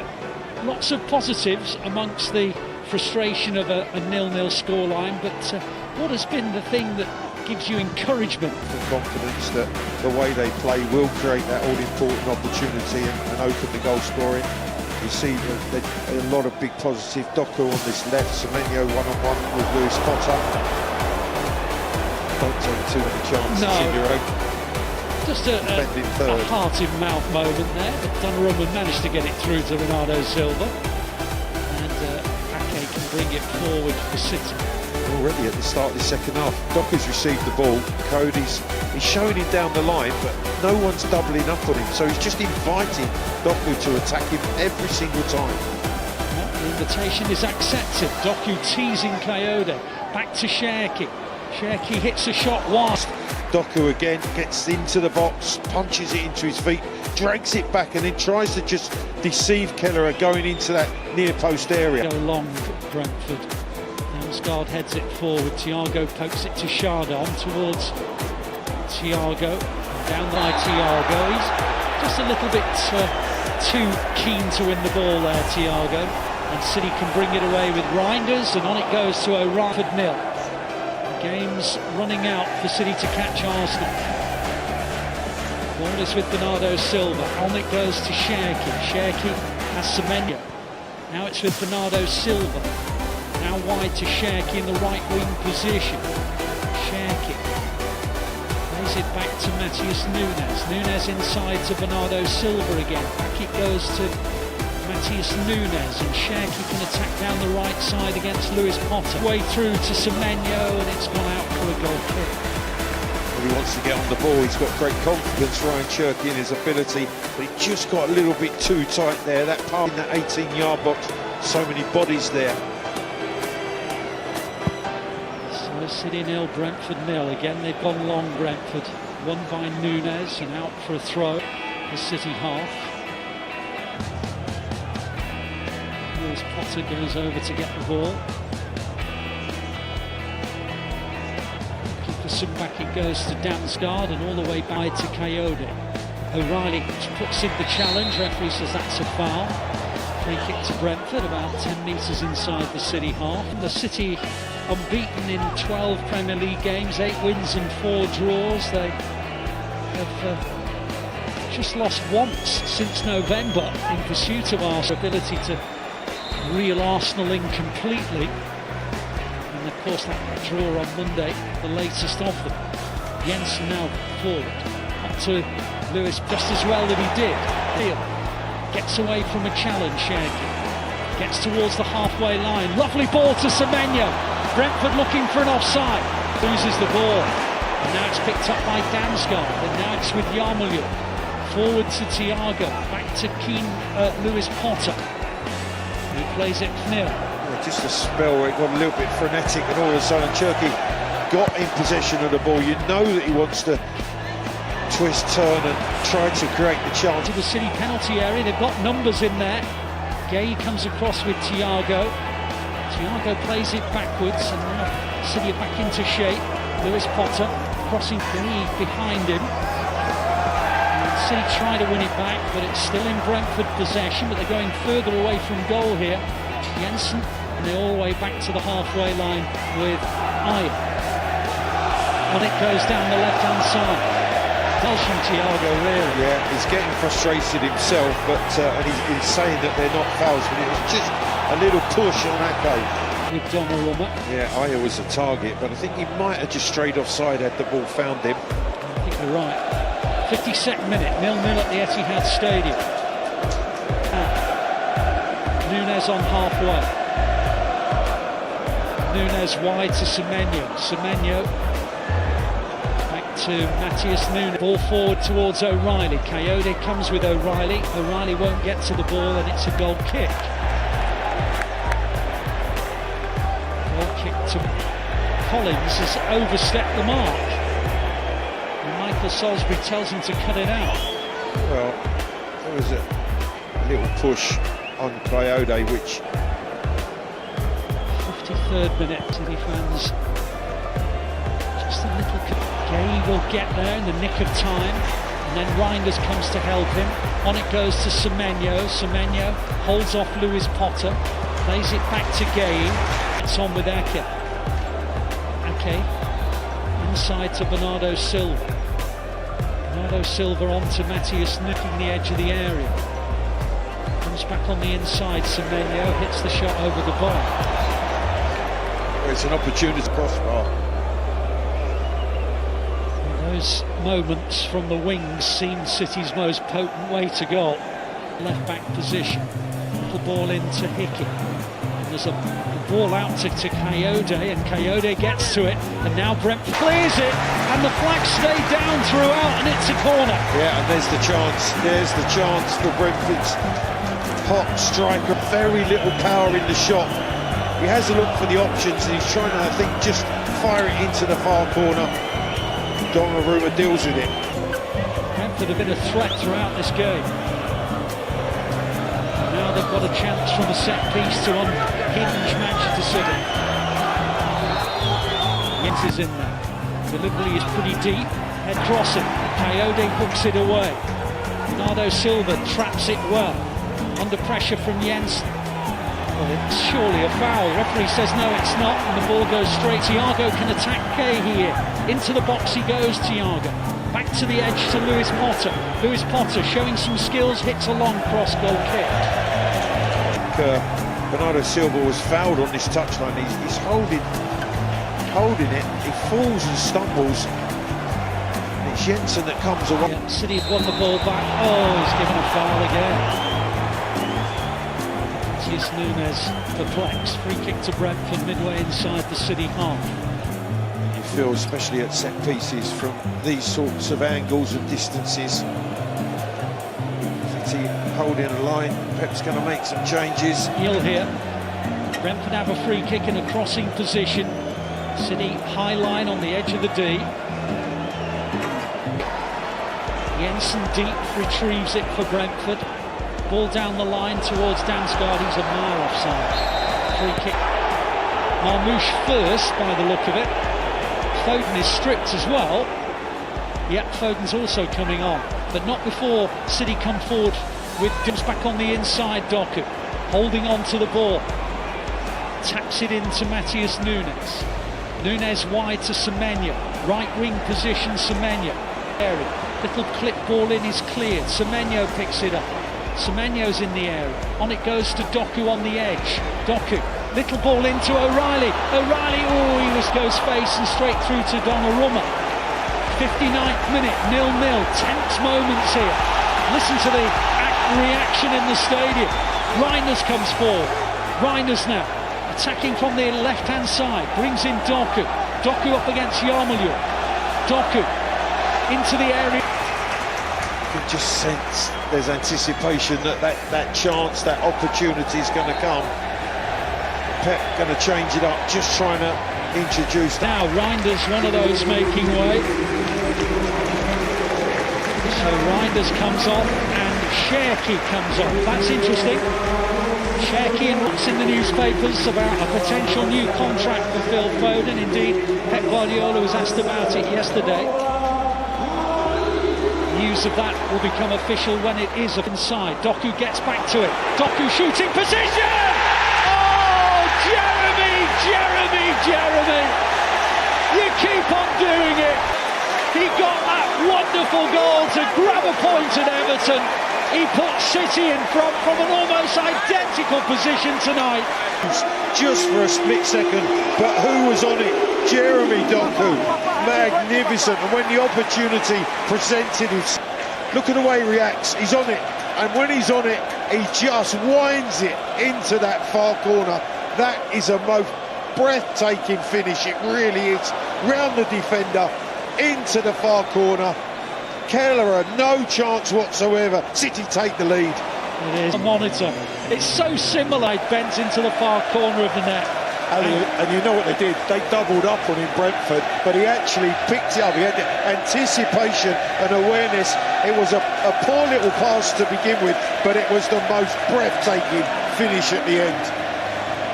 lots of positives amongst the frustration of a 0-0 scoreline, but what has been the thing that gives you encouragement? The confidence that the way they play will create that all-important opportunity and open the goal scoring. You see a lot of big positive. Doku on this left, Semenyo one-on-one with Lewis Potter. Don't take too many chances in your own. Just a heart-in-mouth moment there, but Donnarumma managed to get it through to Bernardo Silva. And Ake can bring it forward for City. Already at the start of the second half, Doku's received the ball. Cody's showing him down the line, but no one's doubling up on him. So he's just inviting Doku to attack him every single time. Well, the invitation is accepted. Doku teasing Coyote. Back to Cherki. Cherki hits a shot wide. Doku again gets into the box, punches it into his feet, drags it back, and then tries to just deceive Kelleher going into that near post area. Go long, Brentford. Damsgaard heads it forward. Thiago pokes it to Chardon towards Thiago. Down by Thiago. He's just a little bit too keen to win the ball there, Thiago. And City can bring it away with Reinders, and on it goes to O'Reilly 0. Game's running out for City to catch Arsenal. Ball is with Bernardo Silva. On it goes to Cherki. Cherki has Semenyo. Now it's with Bernardo Silva. Now wide to Cherki in the right wing position. Cherki plays it back to Matheus Nunes. Nunes inside to Bernardo Silva again. Back it goes to Matheus Nunes, and Cherki can attack down the right side against Lewis Potter. Way through to Semenyo, and it's gone out for a goal kick. Well, he wants to get on the ball. He's got great confidence, Ryan Cherki, in his ability, but he just got a little bit too tight there. That part in that 18-yard box, so many bodies there. So City 0, Brentford 0. Again, they've gone long, Brentford. Won by Nunes and out for a throw. The City half. Potter goes over to get the ball. Keeperson back, it goes to Damsgaard and all the way by to Coyote. O'Reilly puts in the challenge. Referee says that's a foul. Free kick to Brentford, about 10 metres inside the City half. And the City unbeaten in 12 Premier League games, 8 wins and 4 draws. They have just lost once since November in pursuit of our ability to reel Arsenal in completely, and of course that draw on Monday, the latest of them. Jensen now forward, up to Lewis, just as well that he did. Hill gets away from a challenge, Cherki gets towards the halfway line, lovely ball to Semenyo. Brentford looking for an offside, loses the ball, and now it's picked up by Damsgaard, and now it's with Yarmouth. Forward to Thiago, back to Lewis Potter. He plays it 0. Yeah, just a spell where it got a little bit frenetic, and all of a sudden Cherki got in possession of the ball. You know that he wants to twist, turn and try to create the chance. To the City penalty area, they've got numbers in there. Gay comes across with Thiago. Thiago plays it backwards, and now City are back into shape. Lewis Potter crossing Gay behind him. City try to win it back, but it's still in Brentford possession, but they're going further away from goal here. Jensen, and they're all the way back to the halfway line with Ayer. On it goes down the left-hand side. Tells from Thiago, really. Yeah, he's getting frustrated himself, but and he's saying that they're not fouls, but it was just a little push on that game. With Donnarumma. Yeah, Ayer was a target, but I think he might have just strayed offside had the ball found him. I think you're right. 52nd minute, 0-0 at the Etihad Stadium. Nunes on halfway. Nunes wide to Semenyo. Semenyo back to Matheus Nunes. Ball forward towards O'Reilly. Coyote comes with O'Reilly. O'Reilly won't get to the ball, and it's a goal kick. Goal kick to Collins has overstepped the mark. Michael Salisbury tells him to cut it out. Well, there was a little push on Coyote, which... 53rd minute, City fans. Just a little... Gay will get there in the nick of time, and then Reinders comes to help him. On it goes to Semenyo. Semenyo holds off Lewis Potter. Plays it back to Gain. It's on with Ake. Ake inside to Bernardo Silva. Bernardo Silva on to Matthias, nicking the edge of the area. Comes back on the inside. Semenyo hits the shot over the bar. It's an opportunity to crossbar. Those moments from the wings seem City's most potent way to goal. Left back position. Little ball into Hickey. And there's a ball out to Kayode, and Kayode gets to it. And now Brent clears it, and the flags stay down throughout, and it's a corner. Yeah, and there's the chance. There's the chance for Brentford's hot striker. Very little power in the shot. He has a look for the options, and he's trying to, I think, just fire it into the far corner. Donnarumma deals with it. Brentford have been a threat throughout this game. Now they've got a chance from a set piece to unhinge Manchester City. Jens is in there. Delivery is pretty deep. Head crossing. Kayode hooks it away. Bernardo Silva traps it well. Under pressure from Jens. Well, it's surely a foul. The referee says no, it's not, and the ball goes straight. Thiago can attack Kay here. Into the box he goes, Thiago. Back to the edge to Lewis Potter. Lewis Potter showing some skills, hits a long cross, goal kicked. Bernardo Silva was fouled on this touchline. He's holding it. He falls and stumbles. And it's Jensen that comes away. Yeah, City have won the ball back. Oh, he's given a foul again. Matthias Nunes perplexed. Free kick to Brentford midway inside the City half. You feel, especially at set pieces from these sorts of angles and distances, City holding a line. Pep's going to make some changes. Hill here. Brentford have a free kick in a crossing position. City high line on the edge of the D. Jensen deep retrieves it for Brentford. Ball down the line towards Damsgaard. He's a mile offside. Free kick. Marmouche first by the look of it. Foden is stripped as well. Yep, Foden's also coming on, but not before City come forward with Dims back on the inside. Doku holding on to the ball. Taps it into Matthias Nunes. Nunes wide to Semenyo. Right wing position, Semenyo. Area. Little clip ball in is cleared. Semenyo picks it up. Semenyo's in the area. On it goes to Doku on the edge. Doku. Little ball into O'Reilly. O'Reilly, oh, he goes face and straight through to Donnarumma. 59th minute, 0-0. Tense moments here. Listen to the reaction in the stadium. Reinders comes forward. Reinders now attacking from the left-hand side. Brings in Doku. Doku up against Yarmoliu. Doku into the area. You can just sense there's anticipation that chance, that opportunity is going to come. Pep going to change it up, just trying to introduce. Now Reinders, one of those making way. So Reinders comes on and Cherki comes on. That's interesting. Cherki and what's in the newspapers about a potential new contract for Phil Foden. Indeed, Pep Guardiola was asked about it yesterday. News of that will become official when it is inside. Doku gets back to it. Doku shooting position! Oh, Jeremy! You keep on doing it. He got that wonderful goal to grab a point at Everton. He put City in front from an almost identical position tonight. Just for a split second, but who was on it? Jeremy Doku. Magnificent. And when the opportunity presented himself, look at the way he reacts. He's on it. And when he's on it, he just winds it into that far corner. That is a most breathtaking finish. It really is. Round the defender, into the far corner. Keller, no chance whatsoever. City take the lead. It is a monitor. It's so similar. Bent into the far corner of the net. And you know what they did? They doubled up on him, Brentford, but he actually picked it up. He had the anticipation and awareness. It was a poor little pass to begin with, but it was the most breathtaking finish at the end.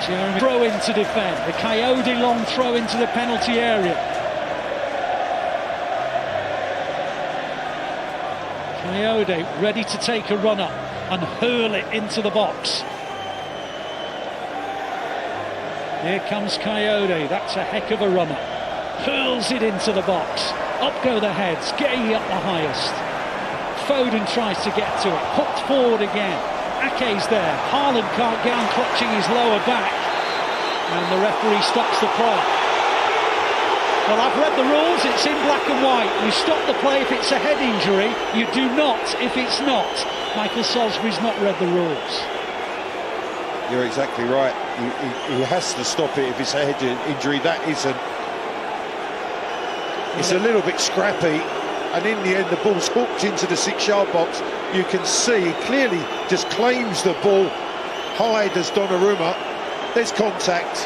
Jeremy throw in to defend. The Coyote long throw into the penalty area. Coyote ready to take a run up and hurl it into the box. Here comes Coyote, that's a heck of a runner. Hurls it into the box. Up go the heads, Gay up the highest. Foden tries to get to it, hooked forward again. Ake's there, Haaland can't get on, clutching his lower back. And the referee stops the play. Well, I've read the rules, it's in black and white. You stop the play if it's a head injury, you do not if it's not. Michael Salisbury's not read the rules. You're exactly right. He has to stop it if it's a head injury. That isn't. It's a little bit scrappy, and in the end the ball's hooked into the 6-yard box. You can see he clearly just claims the ball high as Donnarumma. There's contact.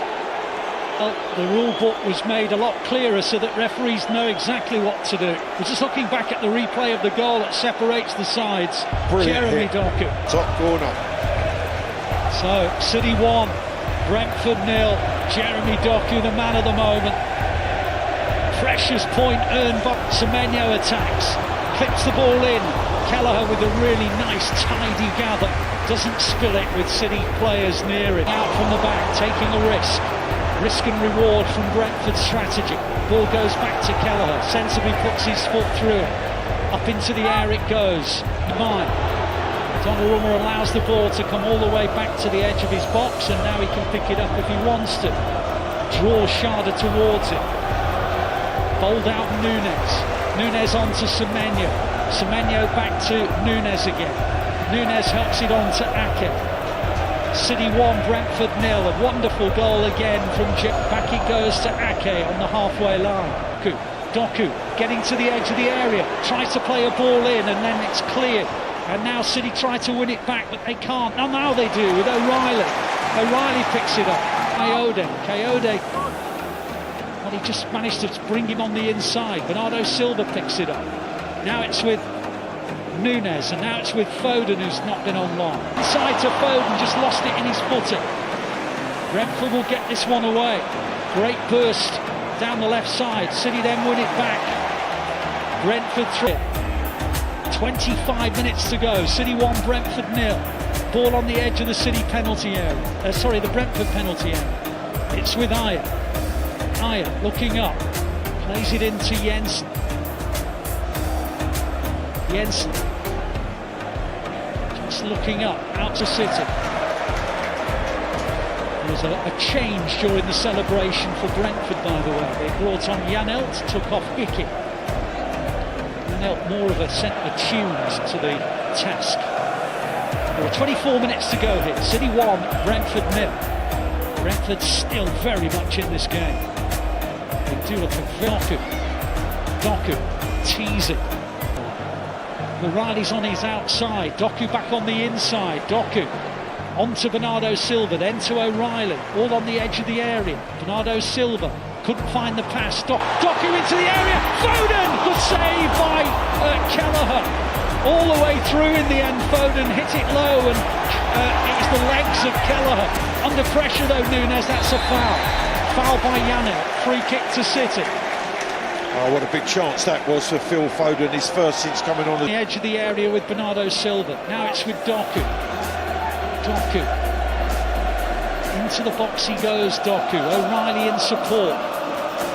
Well, the rule book was made a lot clearer so that referees know exactly what to do. We're just looking back at the replay of the goal that separates the sides. Brilliant Jeremy hit. Doku. Top corner. So, City 1, Brentford 0. Jeremy Doku, the man of the moment. Precious point earned by Semenyo attacks. Clips the ball in. Kelleher with a really nice tidy gather. Doesn't spill it with City players near him. Out from the back, taking a risk. Risk and reward from Brentford's strategy. Ball goes back to Kelleher. Sensibly puts his foot through it. Up into the air it goes. Mine. Donnarumma allows the ball to come all the way back to the edge of his box, and now he can pick it up if he wants to. Draws Sharda towards it. Bowled out Nunes. Nunes on to Semenyo. Semenyo back to Nunes again. Nunes helps it on to Ake. City 1, Brentford 0. A wonderful goal again from back it goes to Ake on the halfway line. Doku getting to the edge of the area. Tries to play a ball in and then it's cleared. And now City try to win it back, but they can't. Oh, now they do with O'Reilly. O'Reilly picks it up. Coyote. Well, he just managed to bring him on the inside. Bernardo Silva picks it up. Now it's with Nunes, and now it's with Foden, who's not been on long. Inside to Foden, just lost it in his footing. Brentford will get this one away. Great burst down the left side. City then win it back. Brentford 3. 25 minutes to go. City 1, Brentford 0. Ball on the edge of the City penalty area. The Brentford penalty area. It's with Ayer. Ayer looking up. Plays it into Jensen. Jensen. Just looking up. Out to City. There's a change during the celebration for Brentford, by the way. They brought on Janelt, took off Hickey. Janelt more of a sent the tunes to the task. There are 24 minutes to go here. City 1, Brentford 0. Brentford still very much in this game. They do look at Doku teasing. O'Reilly's on his outside. Doku back on the inside. Doku on to Bernardo Silva, then to O'Reilly, all on the edge of the area. Bernardo Silva couldn't find the pass. Doku into the area. Foden! Good save by Kelleher. All the way through in the end. Foden hit it low, and it was the legs of Kelleher. Under pressure though, Nunes, that's a foul. Foul by Janelt. Free kick to City. Oh, what a big chance that was for Phil Foden, his first since coming on the edge of the area with Bernardo Silva. Now it's with Doku. Into the box he goes, Doku. O'Reilly in support.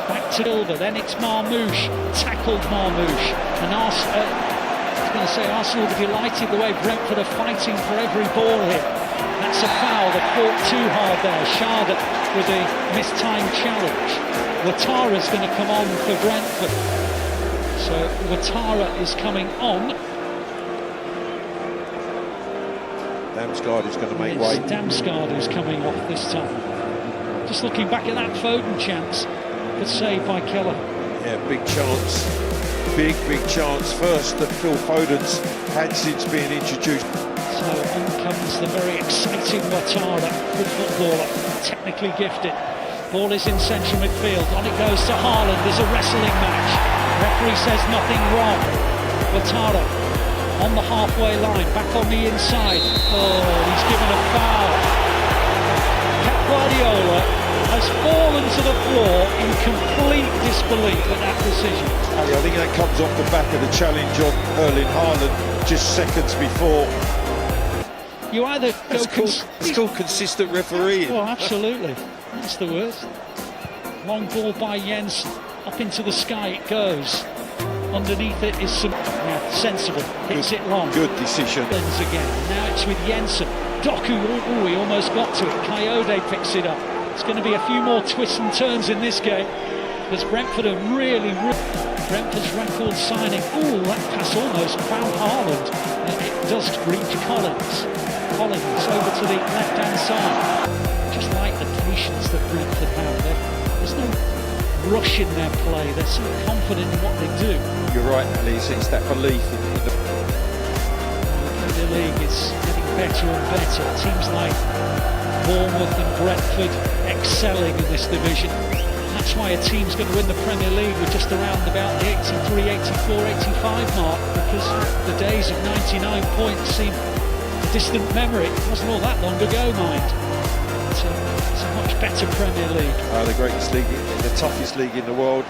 Back to Silva, then it's Marmouche. Tackled Marmouche. And I was going to say Arsenal will be delighted the way Brentford are fighting for every ball here. That's a foul. They fought too hard there. Sharda with a mistimed challenge. Ouattara's going to come on for Brentford. So Ouattara is coming on. Damsgaard is going to make way. Damsgaard who's coming off this time. Just looking back at that Foden chance. Good save by Kelleher. Yeah, big chance. Big chance. First that Phil Foden's had since being introduced. So in comes the very exciting Ouattara, good footballer, technically gifted. Ball is in central midfield. On it goes to Haaland. There's a wrestling match. Referee says nothing wrong. Ouattara on the halfway line, back on the inside. Oh, he's given a foul. Pep Guardiola has fallen to the floor in complete disbelief at that decision. I think that comes off the back of the challenge of Erling Haaland just seconds before. You either it's called consistent refereeing. Oh, absolutely. That's the word. Long ball by Jensen. Up into the sky it goes. Underneath it is some sensible. Hits it long. Good decision. Again. Now it's with Jensen. Doku, he almost got to it. Coyote picks it up. It's going to be a few more twists and turns in this game. Because Brentford are really... Brentford's record signing. Ooh, that pass almost found Haaland. And it does reach Collins. Collins over to the left-hand side. Just like the patience that Brentford have. There's no rush in their play. They're so confident in what they do. You're right, Ali. It's that belief in the Premier League is getting better and better. Teams like Bournemouth and Brentford excelling in this division. That's why a team's going to win the Premier League with just around about the 83, 84, 85 mark, because the days of 99 points seem a distant memory. It wasn't all that long ago, mind. It's a much better Premier League. the greatest league, the toughest league in the world.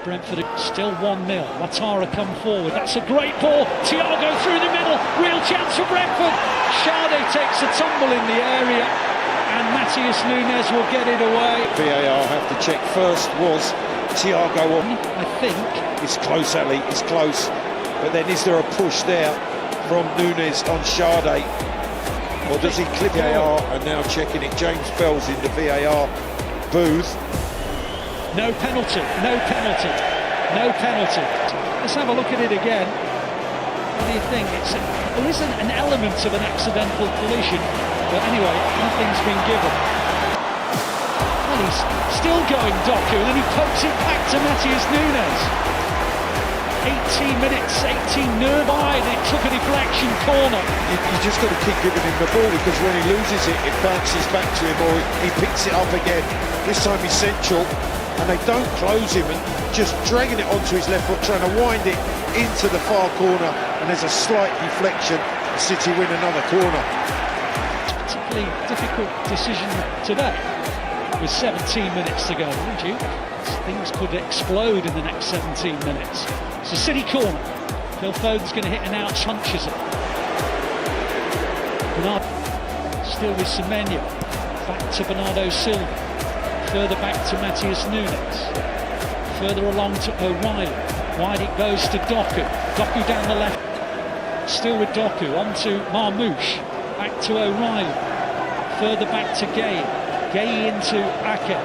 Brentford still 1-0. Watara come forward. That's a great ball. Thiago through the middle. Real chance for Brentford. Sade takes a tumble in the area. And Matheus Nunes will get it away. VAR have to check first. Was Thiago on? I think. It's close, Ali. It's close. But then is there a push there from Nunes on Sade? Or does he clip VAR and now checking it? James Bell's in the VAR booth. No penalty. No penalty. No penalty. Let's have a look at it again. What do you think? There isn't an element of an accidental collision. But anyway, nothing's been given. And he's still going, Doku, and then he pokes it back to Matheus Nunes. 18 minutes, 18 nerve wide. It took a deflection corner. You just got to keep giving him the ball, because when he loses it, it bounces back to him, or he picks it up again. This time he's central, and they don't close him, and just dragging it onto his left foot, trying to wind it into the far corner, and there's a slight deflection. City win another corner. Difficult decision today with 17 minutes to go, wouldn't you? Things could explode in the next 17 minutes. It's a City corner. Phil Foden's going to hit an out, hunches it. Bernardo still with Semenyo. Back to Bernardo Silva. Further back to Matheus Nunes. Further along to O'Reilly. Wide it goes to Doku. Doku down the left. Still with Doku. On to Marmouche. Back to O'Reilly. Further back to Gay. Gay into Ake.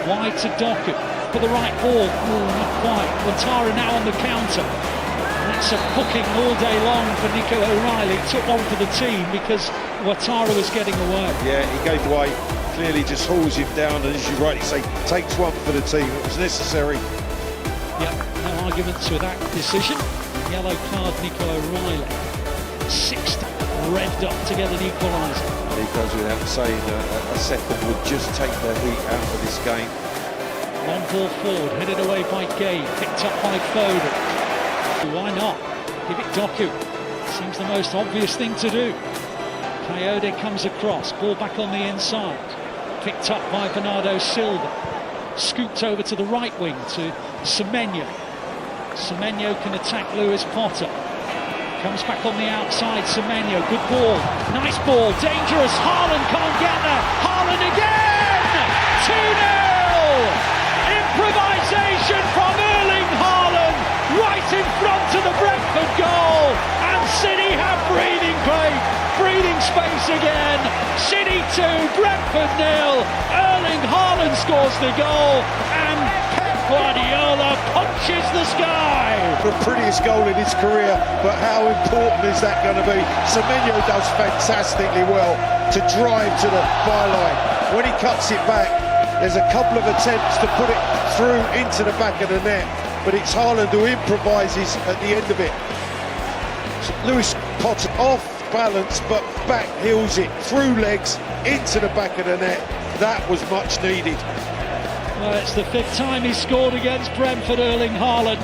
Wide to Doku. For the right ball. Oh, not quite. Watara now on the counter. And that's a booking all day long for Nico O'Reilly. Took one for the team because Watara was getting away. Yeah, he gave away. Clearly just hauls him down, and as you rightly say, takes one for the team. It was necessary. Yeah, no arguments with that decision. Yellow card, Nico O'Reilly. 6th revved up to get an equaliser. It goes without saying a second would just take the heat out of this game. Long ball forward, headed away by Gay, picked up by Foden. Why not? Give it Doku. Seems the most obvious thing to do. Coyote comes across, ball back on the inside. Picked up by Bernardo Silva. Scooped over to the right wing to Semenyo. Semenyo can attack Lewis Potter. Comes back on the outside, Semenyo, good ball, nice ball, dangerous, Haaland can't get there, Haaland again! 2-0! Improvisation from Erling Haaland, right in front of the Brentford goal, and City have breathing space again. City 2, Brentford 0, Erling Haaland scores the goal, and Guardiola punches the sky. The prettiest goal in his career, but how important is that going to be? Semenyo does fantastically well to drive to the byline. When he cuts it back, there's a couple of attempts to put it through into the back of the net, but it's Haaland who improvises at the end of it. Lewis Potter off balance, but back heels it through legs into the back of the net. That was much needed. Well, it's the 5th time he's scored against Brentford, Erling Haaland.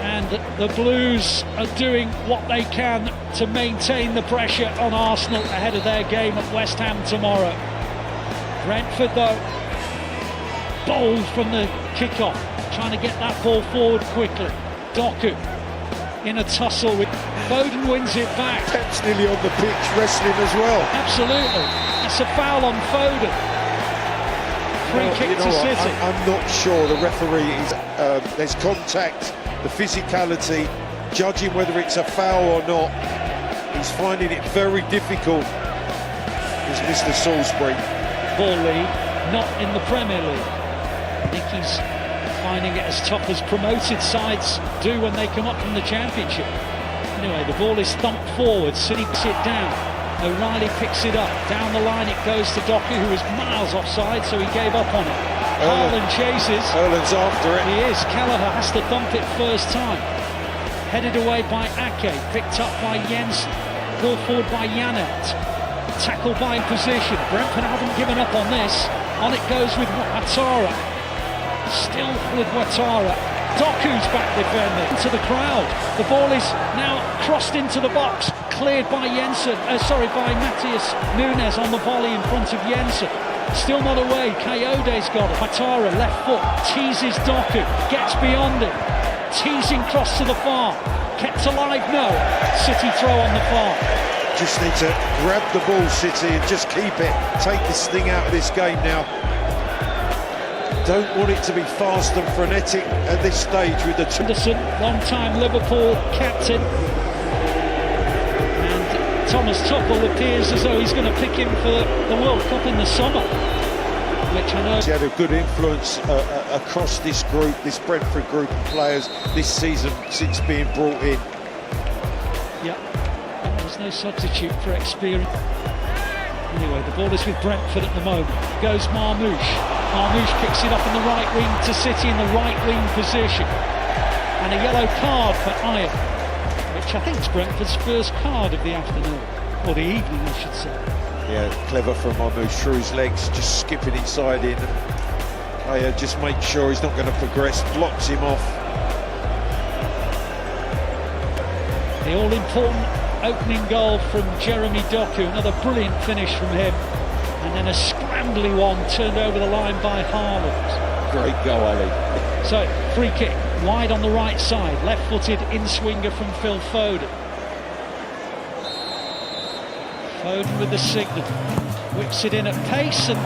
And the Blues are doing what they can to maintain the pressure on Arsenal ahead of their game at West Ham tomorrow. Brentford, though, bold from the kick-off, trying to get that ball forward quickly. Doku in a tussle with Foden, wins it back. Pep's nearly on the pitch wrestling as well. Absolutely. That's a foul on Foden. Free kick to City. I'm not sure the referee is. There's contact, the physicality, judging whether it's a foul or not. He's finding it very difficult. Is Mr. Salisbury. Ball league, not in the Premier League. I think he's finding it as tough as promoted sides do when they come up from the Championship. Anyway, the ball is thumped forward. City puts it down. O'Reilly picks it up. Down the line it goes to Doku, who was miles offside, so he gave up on it. Haaland chases. Haaland's after it. He is. Kelleher has to thump it first time. Headed away by Ake. Picked up by Jensen. Ball forward by Janet. Tackled by position. Brentford haven't given up on this. On it goes with Ouattara. Still with Ouattara. Doku's back defending into the crowd. The ball is now crossed into the box. Cleared by by Matthias Nunes on the volley in front of Jensen. Still not away. Coyote's got it. Ouattara left foot teases Doku. Gets beyond it. Teasing cross to the far. Kept alive, no. City throw on the far. Just need to grab the ball, City, and just keep it. Take this thing out of this game now. Don't want it to be fast and frenetic at this stage with the two. Anderson, long-time Liverpool captain. And Thomas Tuchel appears as though he's going to pick him for the World Cup in the summer. Which I know. He had a good influence across this group, this Brentford group of players this season since being brought in. Yeah, there's no substitute for experience. Anyway, the ball is with Brentford at the moment. Goes Marmoush. Marmoush picks it up in the right wing to City in the right wing position. And a yellow card for Iron, which I think is Brentford's first card of the afternoon. Or the evening, I should say. Yeah, clever from Marmoush through his legs, just skipping inside in. Just make sure he's not going to progress, blocks him off. The all-important opening goal from Jeremy Doku, another brilliant finish from him. And then a scrambly one turned over the line by Haaland. Great goal, Ali. So, free kick, wide on the right side, left-footed in-swinger from Phil Foden. Foden with the signal, whips it in at pace and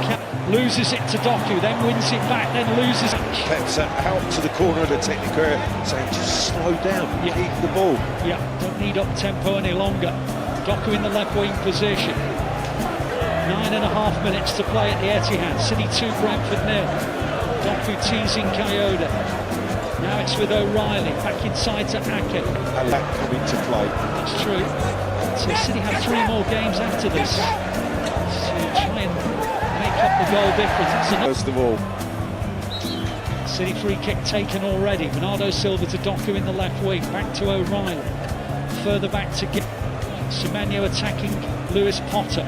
loses it to Doku, then wins it back, then loses it. Pep's out to the corner of the technical area, saying just slow down, keep the ball. Yeah, don't need up-tempo any longer. Doku in the left wing position. 9.5 minutes to play at the Etihad. City 2, Brentford 0. Doku teasing Coyote. Now it's with O'Reilly, back inside to Ake. And that coming to play. That's true. So City have 3 more games after this to try and make up the goal difference. First of all, City free kick taken already. Bernardo Silva to Doku in the left wing, back to O'Reilly. Further back to Semenyo attacking Lewis Potter.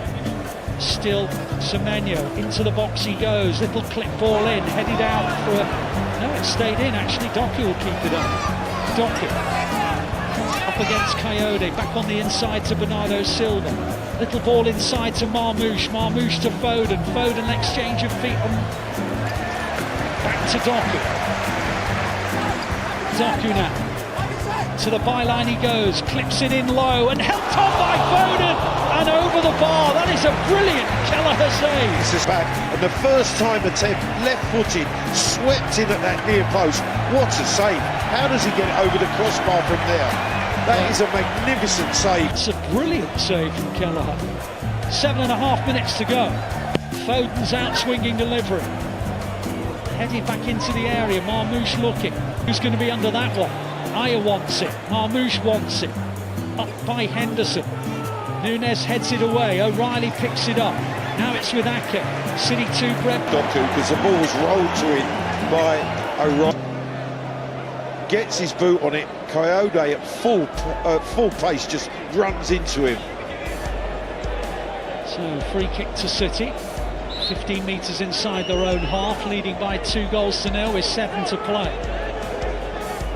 Still Semenyo, into the box he goes, little clip ball in, headed out for a... No, it stayed in actually, Doku will keep it up. Doku up against Coyote, back on the inside to Bernardo Silva. Little ball inside to Marmoush, Marmoush to Foden, Foden exchange of feet on... Back to Doku. Doku now. To the byline he goes, clips it in low and helped on by Foden and over the bar. That is a brilliant Kelleher save. This is back, and the first time attempt, left-footed, swept in at that near post. What a save! How does he get it over the crossbar from there? That is a magnificent save. It's a brilliant save from Kelleher. 7.5 minutes to go. Foden's out swinging delivery. Headed back into the area, Marmoush looking. Who's going to be under that one? Aya wants it, Marmoush wants it. Up by Henderson. Nunes heads it away, O'Reilly picks it up. Now it's with Ake. City 2, Brentford. Doku, because the ball was rolled to him by O'Reilly. Gets his boot on it. Coyote at full pace just runs into him. So free kick to City. 15 metres inside their own half, leading by 2-0 with 7 to play.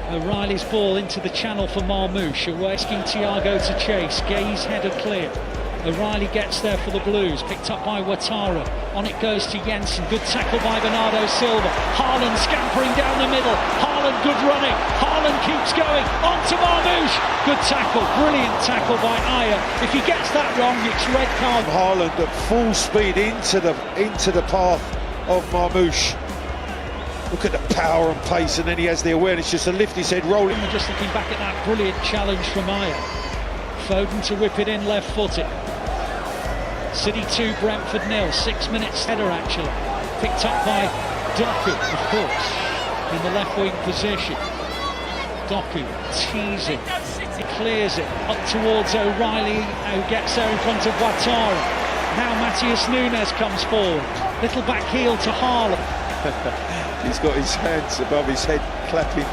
O'Reilly's ball into the channel for Marmoush, away asking Thiago to chase. Gay's header clear. O'Reilly gets there for the Blues, picked up by Ouattara. On it goes to Jensen, good tackle by Bernardo Silva. Haaland scampering down the middle. Haaland, good running. Haaland keeps going, on to Marmoush. Good tackle, brilliant tackle by Ayer. If he gets that wrong, it's red card. Haaland at full speed into the path of Marmoush. Look at the power and pace, and then he has the awareness just to lift his head, rolling. We're just looking back at that brilliant challenge from Ayer. Foden to whip it in left-footed. City 2, Brentford 0. 6 minutes header actually. Picked up by Doku, of course, in the left wing position. Doku teasing. He clears it up towards O'Reilly, who gets there in front of Ouattara. Now Matheus Nunes comes forward. Little back heel to Haaland. He's got his hands above his head, clapping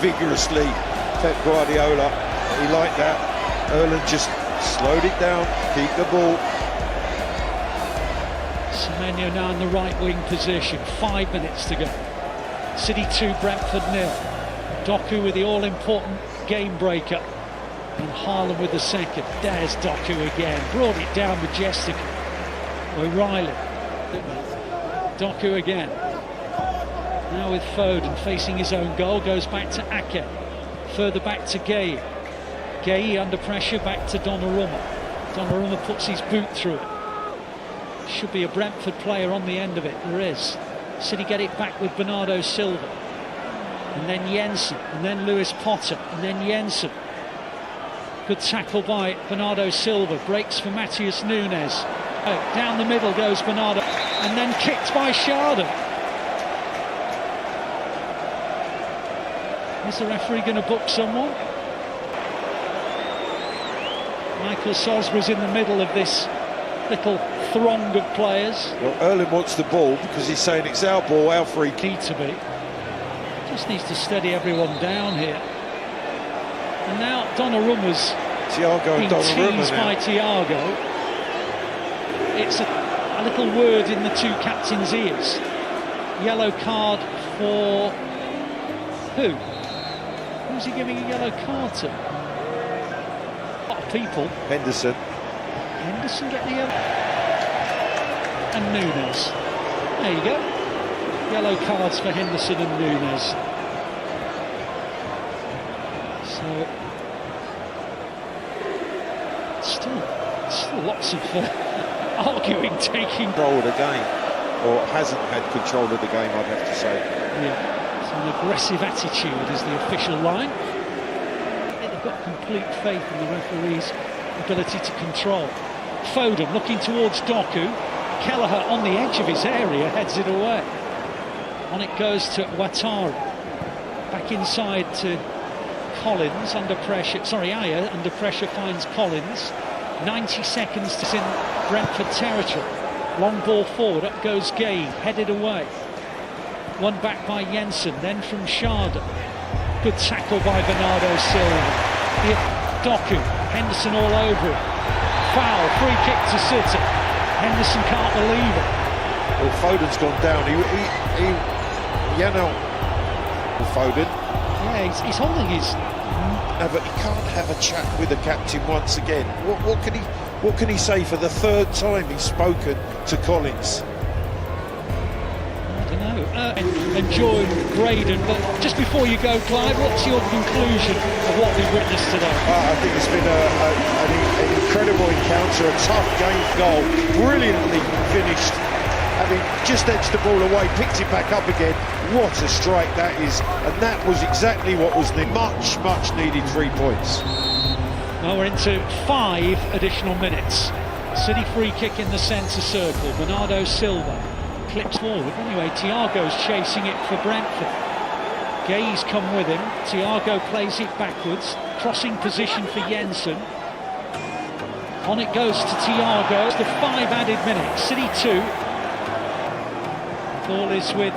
vigorously. Pep Guardiola, he liked that. Erland just slowed it down, keep the ball. Semenyo now in the right wing position. 5 minutes to go. City 2, Brentford 0. Doku with the all-important game breaker. And Haaland with the second. There's Doku again. Brought it down majestically. O'Reilly. Doku again. Now with Foden facing his own goal. Goes back to Ake. Further back to Gueye. Gueye under pressure, back to Donnarumma. Donnarumma puts his boot through it. Should be a Brentford player on the end of it. There is. City get it back with Bernardo Silva. And then Jensen. And then Lewis Potter. And then Jensen. Good tackle by Bernardo Silva. Breaks for Matheus Nunes. Oh, down the middle goes Bernardo. And then kicked by Sharden. Is the referee going to book someone? Michael Sosbro's in the middle of this little throng of players. Well, Erling wants the ball because he's saying it's our ball, our free kick. Need to be. Just needs to steady everyone down here. And now Donnarumma's being teased by Thiago. It's a little word in the two captains' ears. Yellow card for who? Who's he giving a yellow card to? A lot of people. Henderson Get the yellow. And Nunes. There you go. Yellow cards for Henderson and Nunes. So still lots of arguing taking control of the game, or hasn't had control of the game, I'd have to say. Yeah, it's an aggressive attitude is the official line. They've got complete faith in the referee's ability to control. Foden looking towards Doku. Kelleher on the edge of his area heads it away. On it goes to Ouattara. Back inside to Collins under pressure. Sorry, Ayer under pressure finds Collins. 90 seconds to in Brentford territory. Long ball forward, up goes Gueye, headed away. One back by Jensen, then from Sharden. Good tackle by Bernardo Silva. Doku, Henderson all over him. Foul, free kick to City. Henderson can't believe it. Well, Foden's gone down. Foden. Yeah, he's holding his. No, but he can't have a chat with the captain once again. What can he say for the third time he's spoken to Collins? I don't know. Enjoyed Graydon, but just before you go, Clive, what's your conclusion of what we've witnessed today? I think it's been an incredible encounter, a tough game goal, brilliantly finished. Having just edged the ball away, picked it back up again. What a strike that is, and that was exactly what was needed. Much needed 3 points. Well, we're into 5 additional minutes. City free kick in the centre circle. Bernardo Silva clips forward. Anyway, Thiago's chasing it for Brentford. Gueye's come with him. Thiago plays it backwards. Crossing position for Jensen. On it goes to Thiago. It's the 5 added minutes. City 2. Ball is with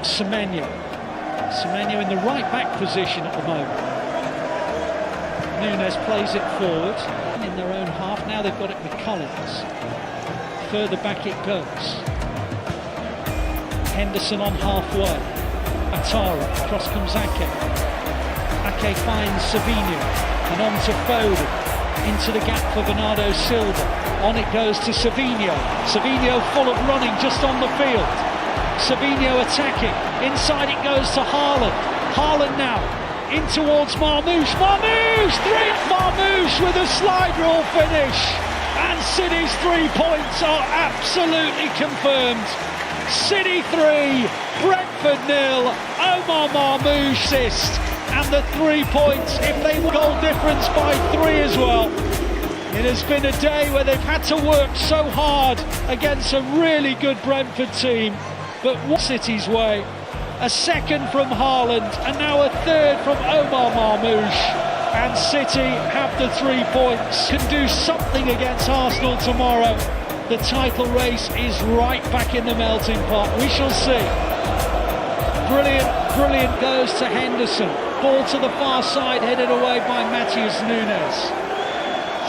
Semenyo. Semenyo in the right back position at the moment. Nunes plays it forward in their own half. Now they've got it with Collins. Further back it goes. Henderson on halfway. Atara, cross comes Ake. Ake finds Savinho and on to Foden. into the gap for Bernardo Silva. On it goes to Savinho. Savinho full of running just on the field. Savinho attacking. Inside it goes to Haaland. Haaland now in towards Marmoush. Marmoush! Marmoush with a slide rule finish. And City's 3 points are absolutely confirmed. City 3, Brentford 0. Omar Marmoush assist. And the 3 points, if they win goal difference by 3 as well. It has been a day where they've had to work so hard against a really good Brentford team. But City's way. A second from Haaland and now a third from Omar Marmoush. And City have the 3 points. Can do something against Arsenal tomorrow. The title race is right back in the melting pot. We shall see. Brilliant goes to Henderson. Ball to the far side, headed away by Matheus Nunes.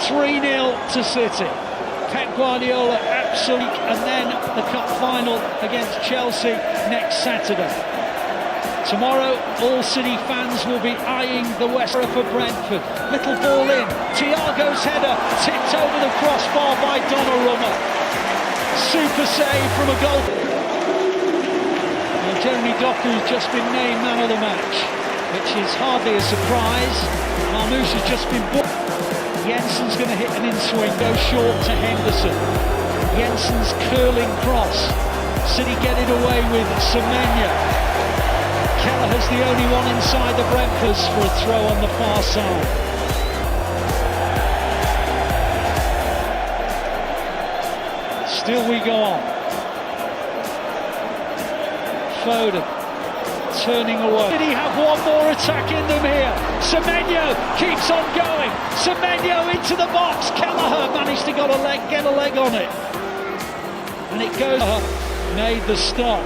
3-0 to City. Pep Guardiola absolute, and then the cup final against Chelsea next Saturday. Tomorrow, all City fans will be eyeing the West for Brentford. Little ball in. Thiago's header tipped over the crossbar by Donnarumma. Super save from a goal. Well, Jeremy Doku's just been named man of the match, which is hardly a surprise. Marmoush has just been booked. Jensen's going to hit an in-swing, go short to Henderson. Jensen's curling cross. City get it away with Semenyo. Kelleher's the only one inside the Brentfords for a throw on the far side. Still we go on. Foden turning away. Did he have one more attack in them here? Semenyo keeps on going. Semenyo into the box. Kelleher managed to get a leg on it. And it goes. Made the stop.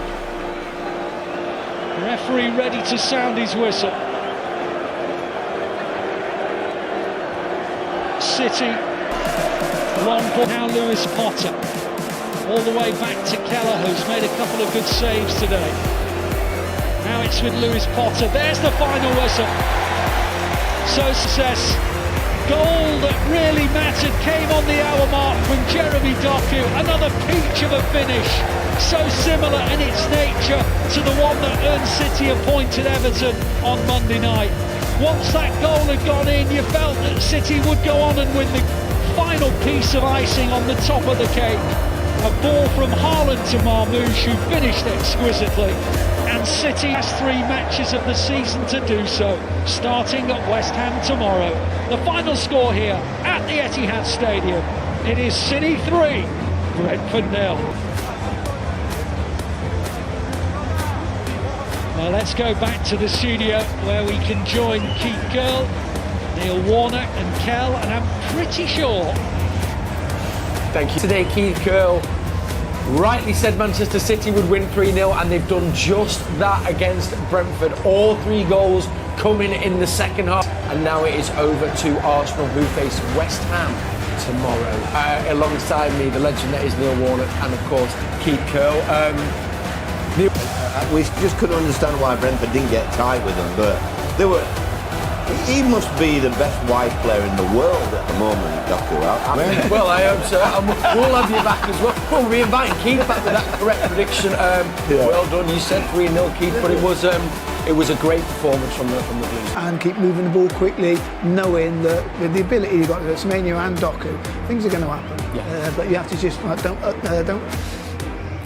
Referee ready to sound his whistle. City. Long ball. Now Lewis Potter. All the way back to Kelleher, who's made a couple of good saves today. Now it's with Lewis Potter. There's the final whistle. So success. Goal that really mattered came on the hour mark from Jeremy Doku. Another peach of a finish. So similar in its nature to the one that earned City a point at Everton on Monday night. Once that goal had gone in, you felt that City would go on and win the final piece of icing on the top of the cake. A ball from Haaland to Marmoush, who finished exquisitely. And City has 3 matches of the season to do so, starting at West Ham tomorrow. The final score here at the Etihad Stadium. It is City 3, Brentford 0. Well, let's go back to the studio where we can join Keith Curle, Neil Warnock and Kel, and I'm pretty sure... Thank you. Today, Keith Curle rightly said Manchester City would win 3-0, and they've done just that against Brentford. All 3 goals coming in the second half, and now it is over to Arsenal, who face West Ham tomorrow. Alongside me, the legend that is Neil Warnock, and of course Keith Curle. We just couldn't understand why Brentford didn't get tight with them, but they were. He must be the best wide player in the world at the moment, Doku. Well, I hope so. We'll have you back as well. We'll be inviting Keith back with that correct prediction. Well done. You said 3-0, Keith, but it was a great performance from the Blues. And keep moving the ball quickly, knowing that with the ability you've got, Semenyo and Doku, things are going to happen. Yeah. But you have to just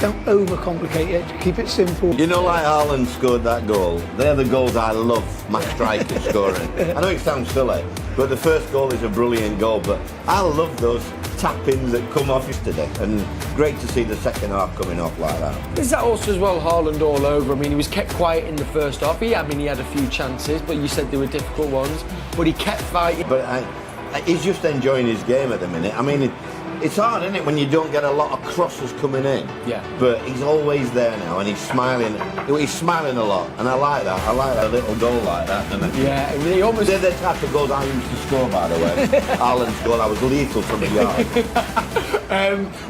don't overcomplicate it. Keep it simple. You know, like Haaland scored that goal. They're the goals I love. Max Striker scoring. I know it sounds silly, but the first goal is a brilliant goal. But I love those tap-ins that come off yesterday, and great to see the second half coming off like that. Is that also as well Haaland all over? I mean, he was kept quiet in the first half. He had a few chances, but you said they were difficult ones. But he kept fighting. But he's just enjoying his game at the minute. I mean, it's hard, isn't it, when you don't get a lot of crosses coming in? Yeah. But he's always there now, and he's smiling. He's smiling a lot, and I like that. I like a little goal like that. Yeah, he almost... They're the type of goals I used to score, by the way. Haaland's goal, I was lethal from the yard.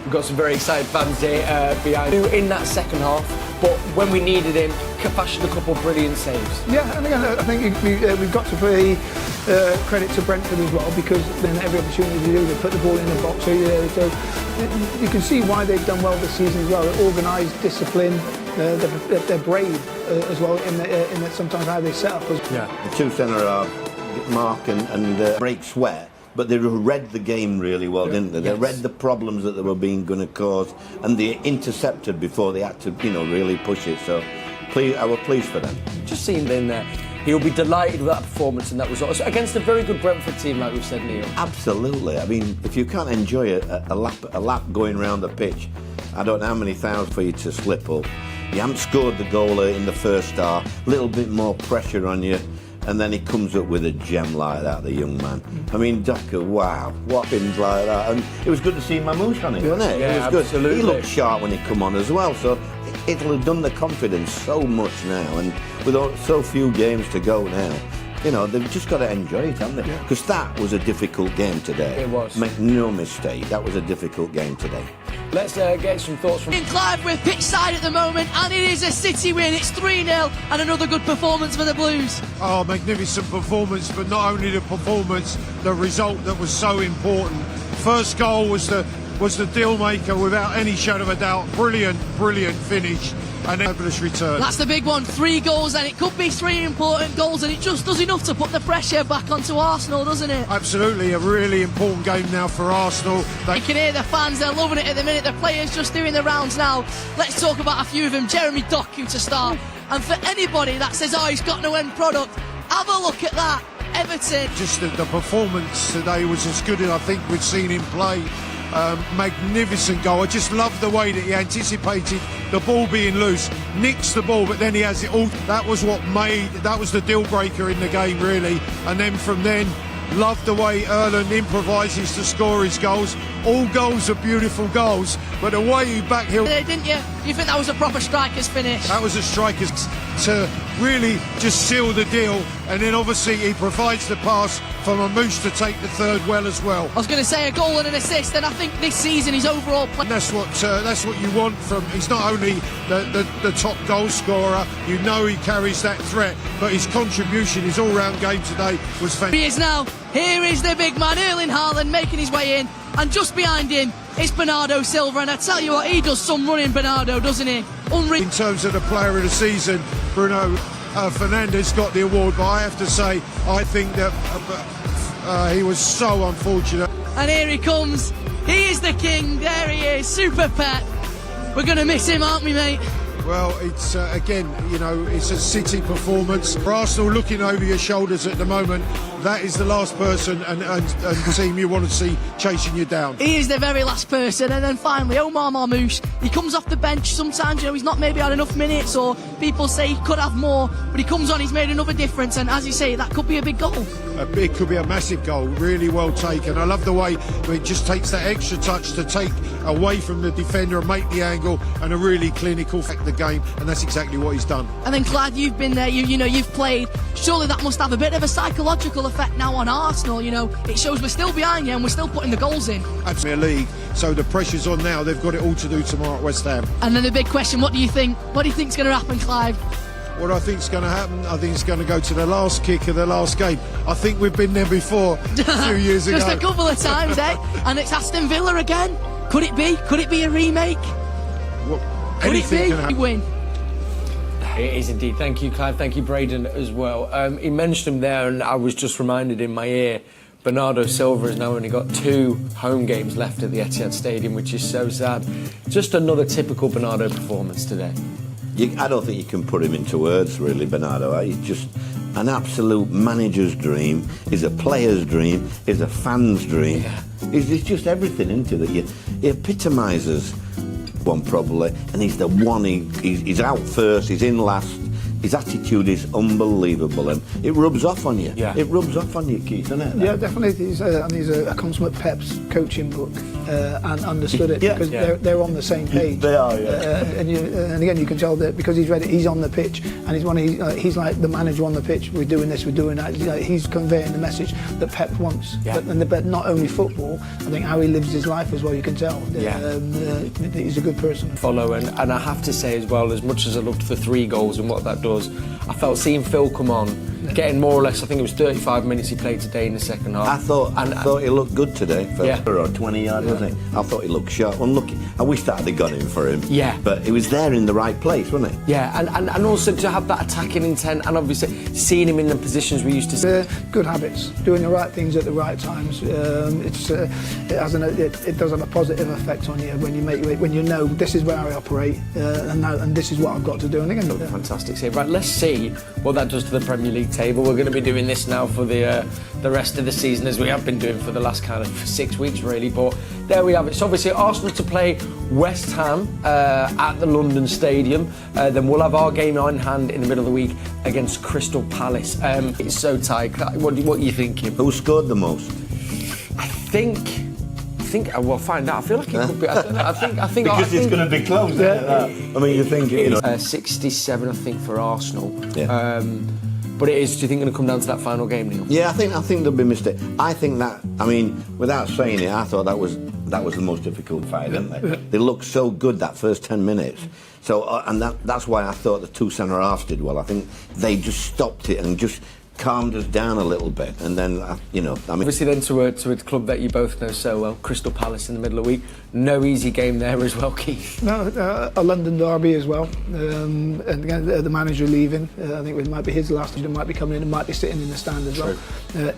We've got some very excited fans here behind you. In that second half, but when we needed him, fashioned a couple of brilliant saves. Yeah, and again, I think we've got to pay credit to Brentford as well, because then every opportunity to do, they put the ball in the box. So you can see why they've done well this season as well. They're organised, disciplined, they're brave as well in that sometimes how they set up. Yeah. The two centre Mark and break sweat. But they read the game really well, didn't they? They read the problems that they were going to cause, and they intercepted before they had to, really push it. So, I was pleased for them. Just seeing them there. He'll be delighted with that performance and that result against a very good Brentford team, like we've said, Neil. Absolutely. I mean, if you can't enjoy a lap going around the pitch, I don't know how many thousands for you to slip up. You haven't scored the goal in the first half. A little bit more pressure on you. And then he comes up with a gem like that, the young man. I mean, Daka, wow, what things like that. And it was good to see Mamouche on it, wasn't it? Yeah, it was good. Absolutely. He looked sharp when he come on as well, so it'll have done the confidence so much now. And with so few games to go now, they've just got to enjoy it, haven't they? Because that was a difficult game today. It was. Make no mistake, that was a difficult game today. Let's get some thoughts from... In Clive, we're pitch side at the moment, and it is a City win. It's 3-0, and another good performance for the Blues. Oh, magnificent performance, but not only the performance, the result that was so important. First goal was the deal maker without any shadow of a doubt. Brilliant finish. And a fabulous return. That's the big one, 3 goals, and it could be 3 important goals, and it just does enough to put the pressure back onto Arsenal, doesn't it? Absolutely, a really important game now for Arsenal. You can hear the fans, they're loving it at the minute. The players just doing the rounds now. Let's talk about a few of them. Jeremy Doku to start. And for anybody that says, oh, he's got no end product, have a look at that. Everton. Just the performance today was as good as I think we've seen him play. Magnificent goal. I just love the way that he anticipated the ball being loose, nicks the ball, but then he has it all. That was the deal breaker in the game, really. And then from then, love the way Erland improvises to score his goals. All goals are beautiful goals, but the way he backheel... Didn't you? You think that was a proper striker's finish? That was a striker's to really just seal the deal, and then obviously he provides the pass for Mamouche to take the third well as well. I was going to say a goal and an assist, and I think this season his overall play... That's what you want from... He's not only the top goal scorer, he carries that threat, but his contribution, his all-round game today was fantastic. He is now. Here is the big man, Erling Haaland, making his way in, and just behind him is Bernardo Silva, and I tell you what, he does some running, Bernardo, doesn't he? Unreal. In terms of the player of the season, Bruno Fernandes got the award, but I have to say, I think that he was so unfortunate. And here he comes. He is the king. There he is, Super Pet. We're going to miss him, aren't we, mate? Well, it's again, it's a City performance. For Arsenal looking over your shoulders at the moment, that is the last person and team you want to see chasing you down. He is the very last person. And then finally, Omar Marmouche. He comes off the bench. Sometimes, he's not maybe had enough minutes, or people say he could have more, but he comes on, he's made another difference. And as you say, that could be a big goal. It could be a massive goal, really well taken. I love the way it just takes that extra touch to take away from the defender and make the angle, and a really clinical effect the game, and that's exactly what he's done. And then Clyde, you've been there, you've played. Surely that must have a bit of a psychological effect now on Arsenal. It shows we're still behind you and we're still putting the goals in. Premier League, so the pressure's on now. They've got it all to do tomorrow at West Ham. And then the big question, what do you think? What do you think's going to happen, Clive? What I think's going to happen, I think it's going to go to the last kick of the last game. I think we've been there before a few years ago. Just a couple of times, eh? And it's Aston Villa again. Could it be? Could it be a remake? Could it be? Win. It is indeed. Thank you, Clive. Thank you, Braden, as well. He mentioned him there, and I was just reminded in my ear, Bernardo Silva has now only got 2 home games left at the Etihad Stadium, which is so sad. Just another typical Bernardo performance today. I don't think you can put him into words, really, Bernardo. He's just an absolute manager's dream. He's a player's dream. He's a fan's dream. Yeah. He's just everything, isn't it? He epitomises one probably, and he's the one. He's out first. He's in last. his attitude is unbelievable, and it rubs off on you. Yeah. It rubs off on you, Keith, doesn't it? Yeah, definitely. He's a consummate Pep's coaching book, and understood it because they're on the same page. They are, yeah. And again, you can tell that because he's read it. He's on the pitch, and he's like the manager on the pitch. We're doing this, we're doing that. He's conveying the message that Pep wants. Yeah. But not only football, I think how he lives his life as well. You can tell. He's a good person. Follow, and I have to say as well, as much as I loved the 3 goals and what that does, I felt seeing Phil come on, getting more or less, I think it was 35 minutes he played today in the second half. I thought he looked good today, Phil. Yeah. Or 20 yards, wasn't he? I thought he looked sharp. Unlucky. I wish that had gone in for him. Yeah. But he was there in the right place, wasn't he? Yeah, and also to have that attacking intent, and obviously seeing him in the positions we used to see. Good habits, doing the right things at the right times. It does have a positive effect on you when you know this is where I operate, and this is what I've got to do. And again, Fantastic save. Right, let's see what that does to the Premier League table. We're going to be doing this now for the rest of the season, as we have been doing for the last kind of 6 weeks, really. But there we have it. So obviously Arsenal to play West Ham at the London Stadium. Then we'll have our game on hand in the middle of the week against Crystal Palace. It's so tight. What are you thinking? Who scored the most? I think we'll find out. I feel like it could be. I don't know. I think Because it's going to be close, isn't it? I mean, you think it, 67, I think, for Arsenal. Yeah. But it is. Do you think going to come down to that final game, Neil? Yeah, I think there'll be mistake. I think that. I mean, without saying it, I thought that was the most difficult fight, didn't they? They looked so good that first 10 minutes. So, and that's why I thought the 2 centre halves did well. I think they just stopped it and just calmed us down a little bit, and then obviously then to a club that you both know so well, Crystal Palace in the middle of the week. No easy game there as well, Keith. No, a London derby as well, and again the manager leaving. I think it might be his last. He might be coming in and might be sitting in the stand as well.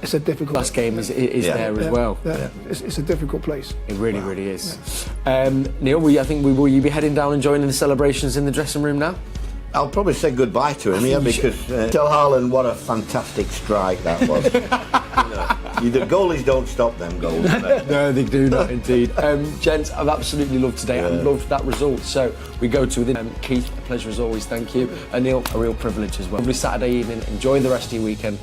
It's a difficult. Last game is there as well. It's a difficult place. It really is. Neil, will you be heading down and joining the celebrations in the dressing room now? I'll probably say goodbye to him, because tell Haaland what a fantastic strike that was. The goalies don't stop them goals. Do they? No, they do not indeed. Gents, I've absolutely loved today. I loved that result. So we go to within. Keith, a pleasure as always. Thank you. And Neil, a real privilege as well. Every Saturday evening. Enjoy the rest of your weekend.